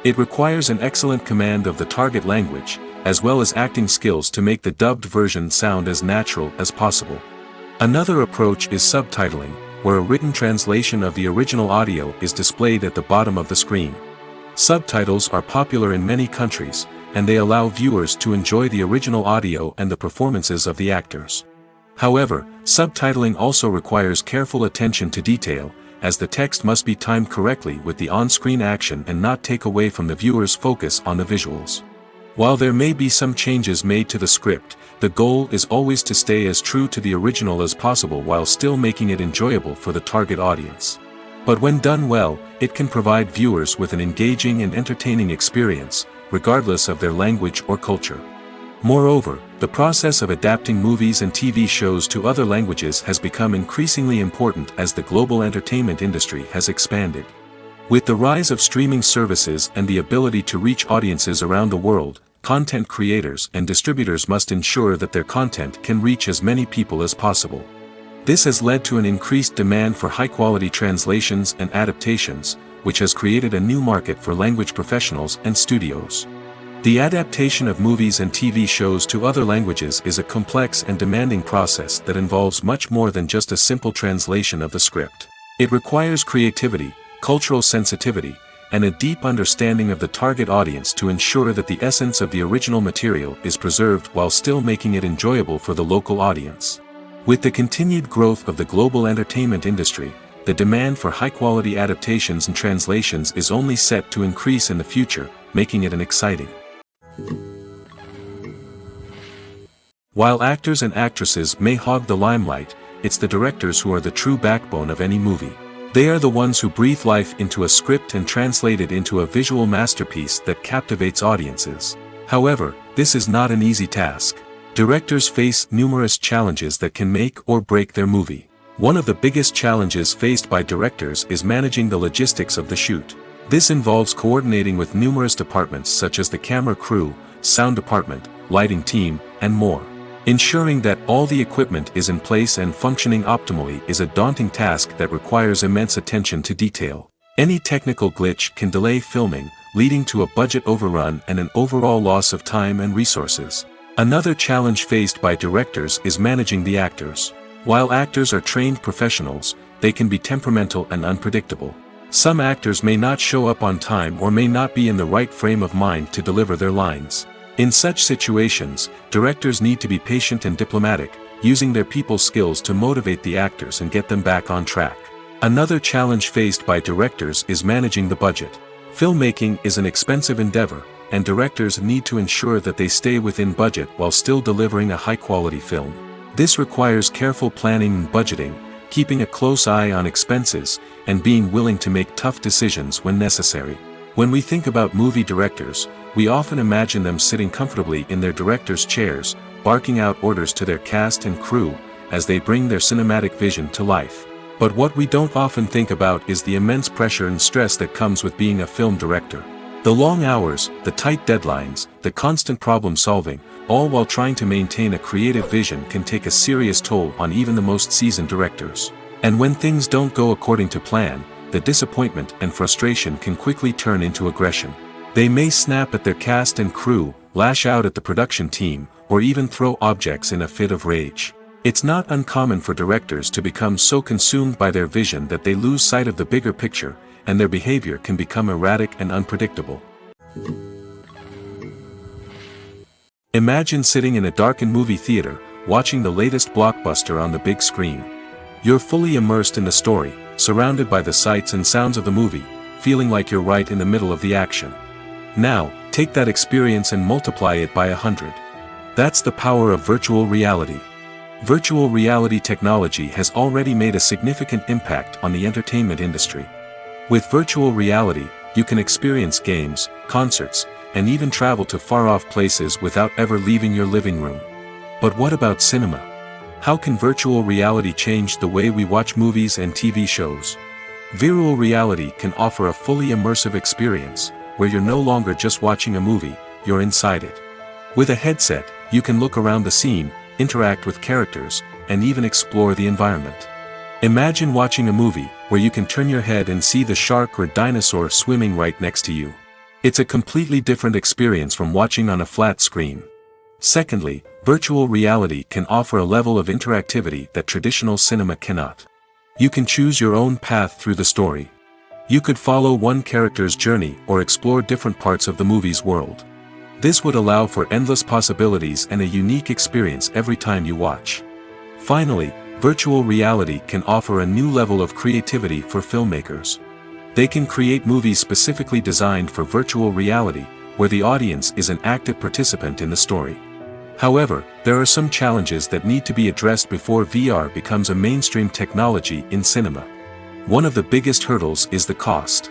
It requires an excellent command of the target language, as well as acting skills to make the dubbed version sound as natural as possible. Another approach is subtitling, where a written translation of the original audio is displayed at the bottom of the screen. Subtitles are popular in many countries, and they allow viewers to enjoy the original audio and the performances of the actors. However, subtitling also requires careful attention to detail, as the text must be timed correctly with the on-screen action and not take away from the viewer's focus on the visuals. While there may be some changes made to the script, the goal is always to stay as true to the original as possible while still making it enjoyable for the target audience. But when done well, it can provide viewers with an engaging and entertaining experience, regardless of their language or culture. Moreover, the process of adapting movies and TV shows to other languages has become increasingly important as the global entertainment industry has expanded. With the rise of streaming services and the ability to reach audiences around the world, content creators and distributors must ensure that their content can reach as many people as possible. This has led to an increased demand for high-quality translations and adaptations, which has created a new market for language professionals and studios. The adaptation of movies and TV shows to other languages is a complex and demanding process that involves much more than just a simple translation of the script. It requires creativity, cultural sensitivity, and a deep understanding of the target audience to ensure that the essence of the original material is preserved while still making it enjoyable for the local audience. With the continued growth of the global entertainment industry, the demand for high-quality adaptations and translations is only set to increase in the future, making it exciting. While actors and actresses may hog the limelight, it's the directors who are the true backbone of any movie. They are the ones who breathe life into a script and translate it into a visual masterpiece that captivates audiences. However, this is not an easy task. Directors face numerous challenges that can make or break their movie. One of the biggest challenges faced by directors is managing the logistics of the shoot. This involves coordinating with numerous departments such as the camera crew, sound department, lighting team, and more. Ensuring that all the equipment is in place and functioning optimally is a daunting task that requires immense attention to detail. Any technical glitch can delay filming, leading to a budget overrun and an overall loss of time and resources. Another challenge faced by directors is managing the actors. While actors are trained professionals, they can be temperamental and unpredictable. Some actors may not show up on time or may not be in the right frame of mind to deliver their lines. In such situations, directors need to be patient and diplomatic, using their people skills to motivate the actors and get them back on track. Another challenge faced by directors is managing the budget. Filmmaking is an expensive endeavor, and directors need to ensure that they stay within budget while still delivering a high-quality film. This requires careful planning and budgeting, keeping a close eye on expenses, and being willing to make tough decisions when necessary. When we think about movie directors, we often imagine them sitting comfortably in their director's chairs, barking out orders to their cast and crew, as they bring their cinematic vision to life. But what we don't often think about is the immense pressure and stress that comes with being a film director. The long hours, the tight deadlines, the constant problem solving, all while trying to maintain a creative vision can take a serious toll on even the most seasoned directors. And when things don't go according to plan, the disappointment and frustration can quickly turn into aggression. They may snap at their cast and crew, lash out at the production team, or even throw objects in a fit of rage. It's not uncommon for directors to become so consumed by their vision that they lose sight of the bigger picture, and their behavior can become erratic and unpredictable. Imagine sitting in a darkened movie theater, watching the latest blockbuster on the big screen. You're fully immersed in the story, surrounded by the sights and sounds of the movie, feeling like you're right in the middle of the action. Now, take that experience and multiply it by 100. That's the power of virtual reality. Virtual reality technology has already made a significant impact on the entertainment industry. With virtual reality, you can experience games, concerts, and even travel to far-off places without ever leaving your living room. But what about cinema? How can virtual reality change the way we watch movies and TV shows? Virtual reality can offer a fully immersive experience, where you're no longer just watching a movie, you're inside it. With a headset, you can look around the scene, interact with characters, and even explore the environment. Imagine watching a movie, where you can turn your head and see the shark or dinosaur swimming right next to you. It's a completely different experience from watching on a flat screen. Secondly, virtual reality can offer a level of interactivity that traditional cinema cannot. You can choose your own path through the story. You could follow one character's journey or explore different parts of the movie's world. This would allow for endless possibilities and a unique experience every time you watch. Finally, virtual reality can offer a new level of creativity for filmmakers. They can create movies specifically designed for virtual reality, where the audience is an active participant in the story. However, there are some challenges that need to be addressed before VR becomes a mainstream technology in cinema. One of the biggest hurdles is the cost.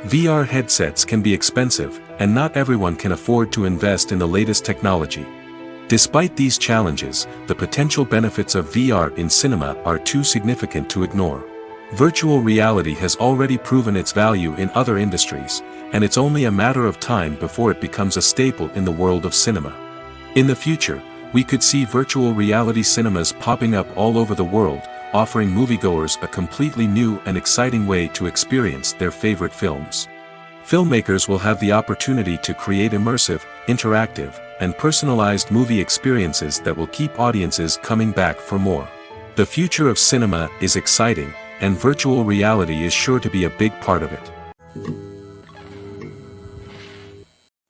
VR headsets can be expensive, and not everyone can afford to invest in the latest technology. Despite these challenges, the potential benefits of VR in cinema are too significant to ignore. Virtual reality has already proven its value in other industries, and it's only a matter of time before it becomes a staple in the world of cinema. In the future, we could see virtual reality cinemas popping up all over the world, offering moviegoers a completely new and exciting way to experience their favorite films. Filmmakers will have the opportunity to create immersive, interactive, and personalized movie experiences that will keep audiences coming back for more. The future of cinema is exciting, and virtual reality is sure to be a big part of it.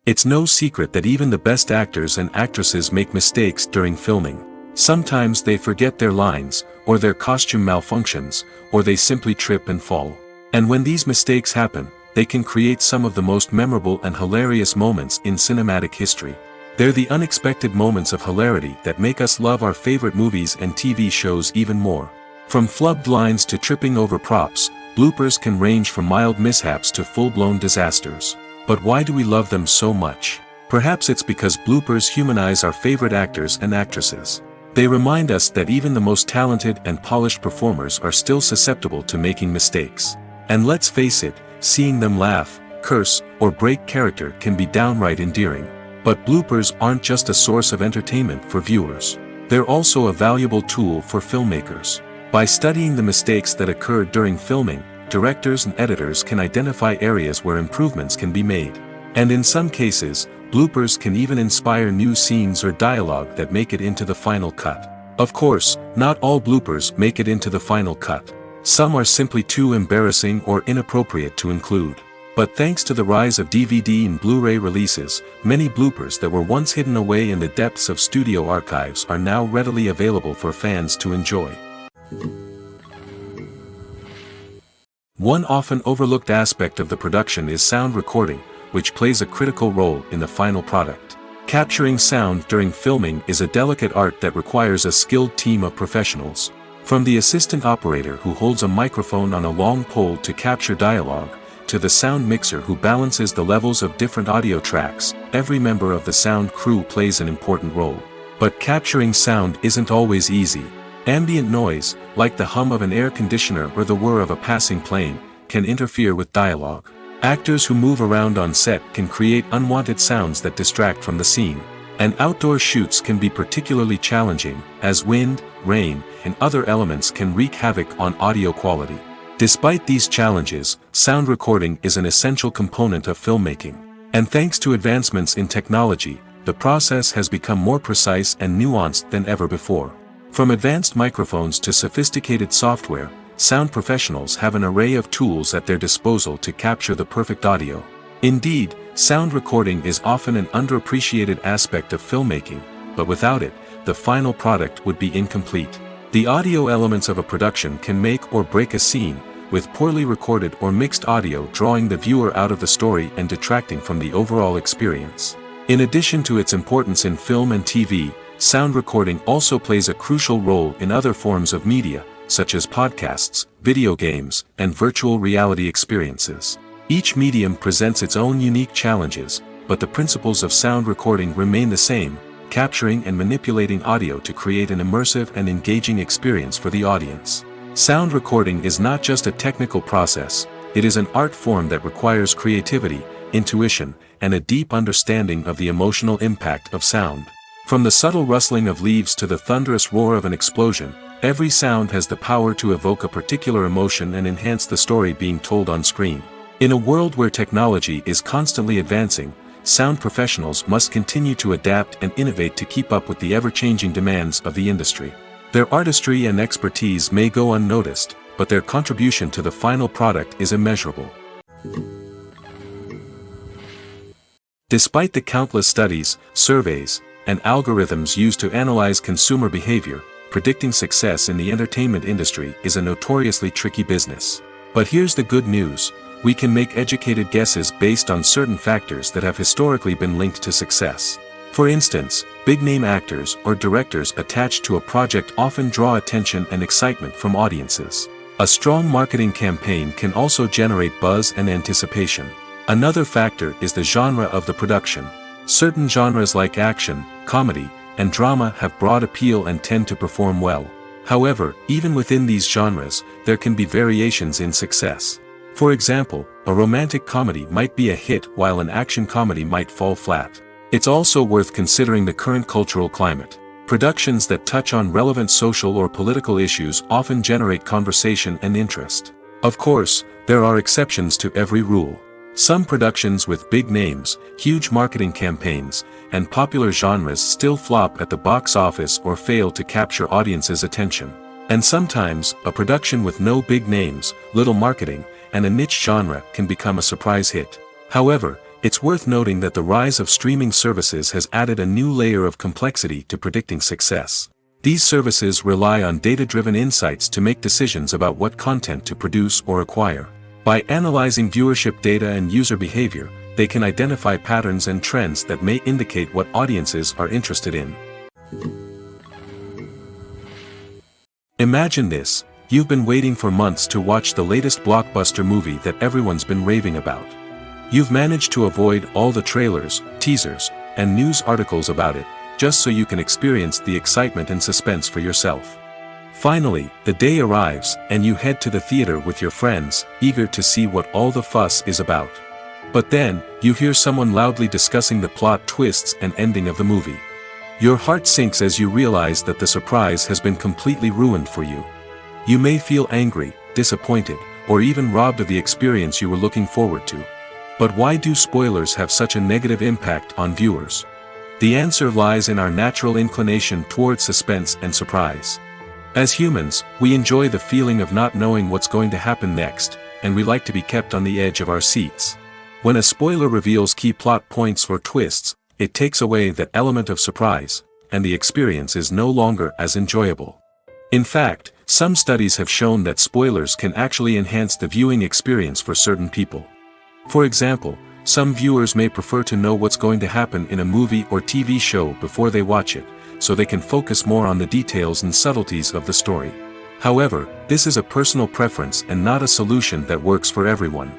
It's no secret that even the best actors and actresses make mistakes during filming. Sometimes they forget their lines, or their costume malfunctions, or they simply trip and fall. And when these mistakes happen, they can create some of the most memorable and hilarious moments in cinematic history. They're the unexpected moments of hilarity that make us love our favorite movies and TV shows even more. From flubbed lines to tripping over props, bloopers can range from mild mishaps to full-blown disasters. But why do we love them so much? Perhaps it's because bloopers humanize our favorite actors and actresses. They remind us that even the most talented and polished performers are still susceptible to making mistakes. And let's face it, seeing them laugh, curse, or break character can be downright endearing. But bloopers aren't just a source of entertainment for viewers. They're also a valuable tool for filmmakers. By studying the mistakes that occurred during filming, directors and editors can identify areas where improvements can be made. And in some cases, bloopers can even inspire new scenes or dialogue that make it into the final cut. Of course, not all bloopers make it into the final cut. Some are simply too embarrassing or inappropriate to include. But thanks to the rise of DVD and Blu-ray releases, many bloopers that were once hidden away in the depths of studio archives are now readily available for fans to enjoy. One often overlooked aspect of the production is sound recording, which plays a critical role in the final product. Capturing sound during filming is a delicate art that requires a skilled team of professionals. From the assistant operator who holds a microphone on a long pole to capture dialogue, to the sound mixer who balances the levels of different audio tracks, every member of the sound crew plays an important role. But capturing sound isn't always easy. Ambient noise, like the hum of an air conditioner or the whir of a passing plane, can interfere with dialogue. Actors who move around on set can create unwanted sounds that distract from the scene. And outdoor shoots can be particularly challenging, as wind, rain, and other elements can wreak havoc on audio quality. Despite these challenges, sound recording is an essential component of filmmaking. And thanks to advancements in technology, the process has become more precise and nuanced than ever before. From advanced microphones to sophisticated software, sound professionals have an array of tools at their disposal to capture the perfect audio. Indeed, sound recording is often an underappreciated aspect of filmmaking, but without it, the final product would be incomplete. The audio elements of a production can make or break a scene, with poorly recorded or mixed audio drawing the viewer out of the story and detracting from the overall experience. In addition to its importance in film and TV, sound recording also plays a crucial role in other forms of media, such as podcasts, video games, and virtual reality experiences. Each medium presents its own unique challenges, but the principles of sound recording remain the same, capturing and manipulating audio to create an immersive and engaging experience for the audience. Sound recording is not just a technical process, it is an art form that requires creativity, intuition, and a deep understanding of the emotional impact of sound. From the subtle rustling of leaves to the thunderous roar of an explosion, every sound has the power to evoke a particular emotion and enhance the story being told on screen. In a world where technology is constantly advancing, sound professionals must continue to adapt and innovate to keep up with the ever-changing demands of the industry. Their artistry and expertise may go unnoticed, but their contribution to the final product is immeasurable. Despite the countless studies, surveys, and algorithms used to analyze consumer behavior, predicting success in the entertainment industry is a notoriously tricky business. But here's the good news. We can make educated guesses based on certain factors that have historically been linked to success. For instance, big-name actors or directors attached to a project often draw attention and excitement from audiences. A strong marketing campaign can also generate buzz and anticipation. Another factor is the genre of the production. Certain genres like action, comedy, and drama have broad appeal and tend to perform well. However, even within these genres, there can be variations in success. For example, a romantic comedy might be a hit while an action comedy might fall flat. It's also worth considering the current cultural climate. Productions that touch on relevant social or political issues often generate conversation and interest. Of course, there are exceptions to every rule. Some productions with big names, huge marketing campaigns, and popular genres still flop at the box office or fail to capture audiences' attention. And sometimes, a production with no big names, little marketing, and a niche genre can become a surprise hit. However, it's worth noting that the rise of streaming services has added a new layer of complexity to predicting success. These services rely on data-driven insights to make decisions about what content to produce or acquire. By analyzing viewership data and user behavior, they can identify patterns and trends that may indicate what audiences are interested in. Imagine this. You've been waiting for months to watch the latest blockbuster movie that everyone's been raving about. You've managed to avoid all the trailers, teasers, and news articles about it, just so you can experience the excitement and suspense for yourself. Finally, the day arrives, and you head to the theater with your friends, eager to see what all the fuss is about. But then, you hear someone loudly discussing the plot twists and ending of the movie. Your heart sinks as you realize that the surprise has been completely ruined for you. You may feel angry, disappointed, or even robbed of the experience you were looking forward to. But why do spoilers have such a negative impact on viewers? The answer lies in our natural inclination toward suspense and surprise. As humans, we enjoy the feeling of not knowing what's going to happen next, and we like to be kept on the edge of our seats. When a spoiler reveals key plot points or twists, it takes away that element of surprise, and the experience is no longer as enjoyable. In fact, some studies have shown that spoilers can actually enhance the viewing experience for certain people. For example, some viewers may prefer to know what's going to happen in a movie or TV show before they watch it, so they can focus more on the details and subtleties of the story. However, this is a personal preference and not a solution that works for everyone.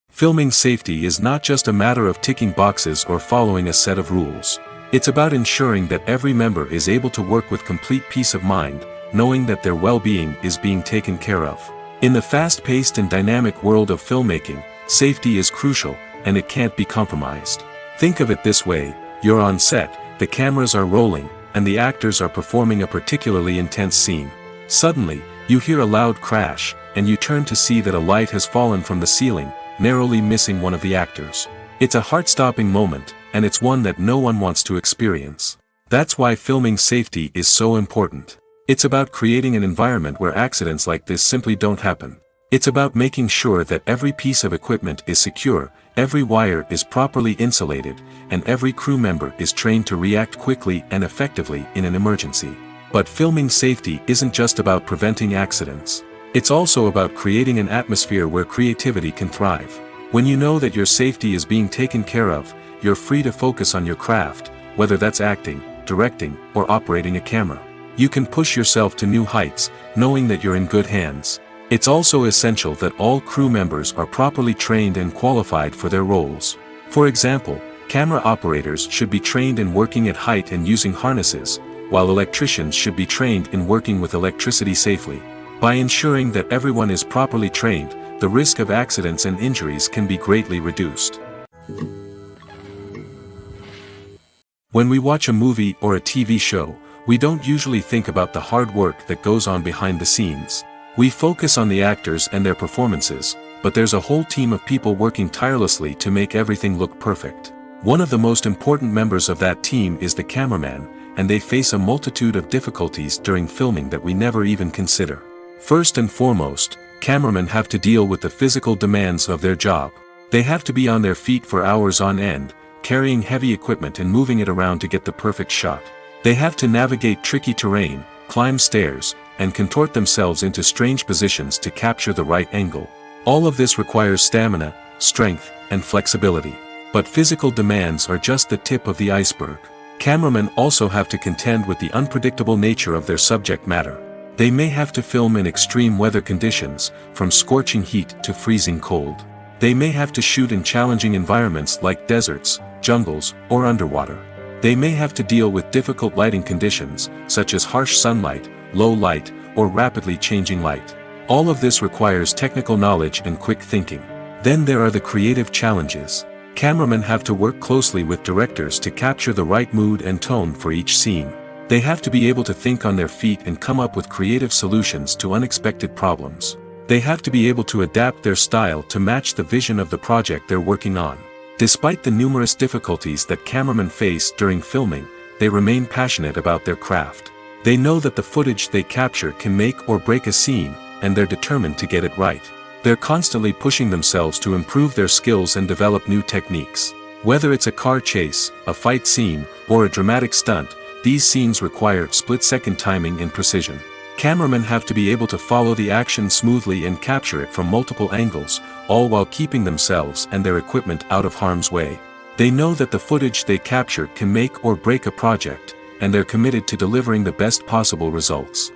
Filming safety is not just a matter of ticking boxes or following a set of rules. It's about ensuring that every member is able to work with complete peace of mind, knowing that their well-being is being taken care of. In the fast-paced and dynamic world of filmmaking, safety is crucial, and it can't be compromised. Think of it this way: you're on set, the cameras are rolling, and the actors are performing a particularly intense scene. Suddenly, you hear a loud crash, and you turn to see that a light has fallen from the ceiling, narrowly missing one of the actors. It's a heart-stopping moment, and it's one that no one wants to experience. That's why filming safety is so important. It's about creating an environment where accidents like this simply don't happen. It's about making sure that every piece of equipment is secure, every wire is properly insulated, and every crew member is trained to react quickly and effectively in an emergency. But filming safety isn't just about preventing accidents. It's also about creating an atmosphere where creativity can thrive. When you know that your safety is being taken care of, you're free to focus on your craft, whether that's acting, directing, or operating a camera. You can push yourself to new heights, knowing that you're in good hands. It's also essential that all crew members are properly trained and qualified for their roles. For example, camera operators should be trained in working at height and using harnesses, while electricians should be trained in working with electricity safely. By ensuring that everyone is properly trained, the risk of accidents and injuries can be greatly reduced. When we watch a movie or a TV show, we don't usually think about the hard work that goes on behind the scenes. We focus on the actors and their performances, but there's a whole team of people working tirelessly to make everything look perfect. One of the most important members of that team is the cameraman, and they face a multitude of difficulties during filming that we never even consider. First and foremost, cameramen have to deal with the physical demands of their job. They have to be on their feet for hours on end, carrying heavy equipment and moving it around to get the perfect shot. They have to navigate tricky terrain, climb stairs, and contort themselves into strange positions to capture the right angle. All of this requires stamina, strength, and flexibility. But physical demands are just the tip of the iceberg. Cameramen also have to contend with the unpredictable nature of their subject matter. They may have to film in extreme weather conditions, from scorching heat to freezing cold. They may have to shoot in challenging environments like deserts, jungles, or underwater. They may have to deal with difficult lighting conditions, such as harsh sunlight, low light, or rapidly changing light. All of this requires technical knowledge and quick thinking. Then there are the creative challenges. Cameramen have to work closely with directors to capture the right mood and tone for each scene. They have to be able to think on their feet and come up with creative solutions to unexpected problems. They have to be able to adapt their style to match the vision of the project they're working on. Despite the numerous difficulties that cameramen face during filming, they remain passionate about their craft. They know that the footage they capture can make or break a scene, and they're determined to get it right. They're constantly pushing themselves to improve their skills and develop new techniques. Whether it's a car chase, a fight scene, or a dramatic stunt, these scenes require split-second timing and precision. Cameramen have to be able to follow the action smoothly and capture it from multiple angles, all while keeping themselves and their equipment out of harm's way. They know that the footage they capture can make or break a project, and they're committed to delivering the best possible results.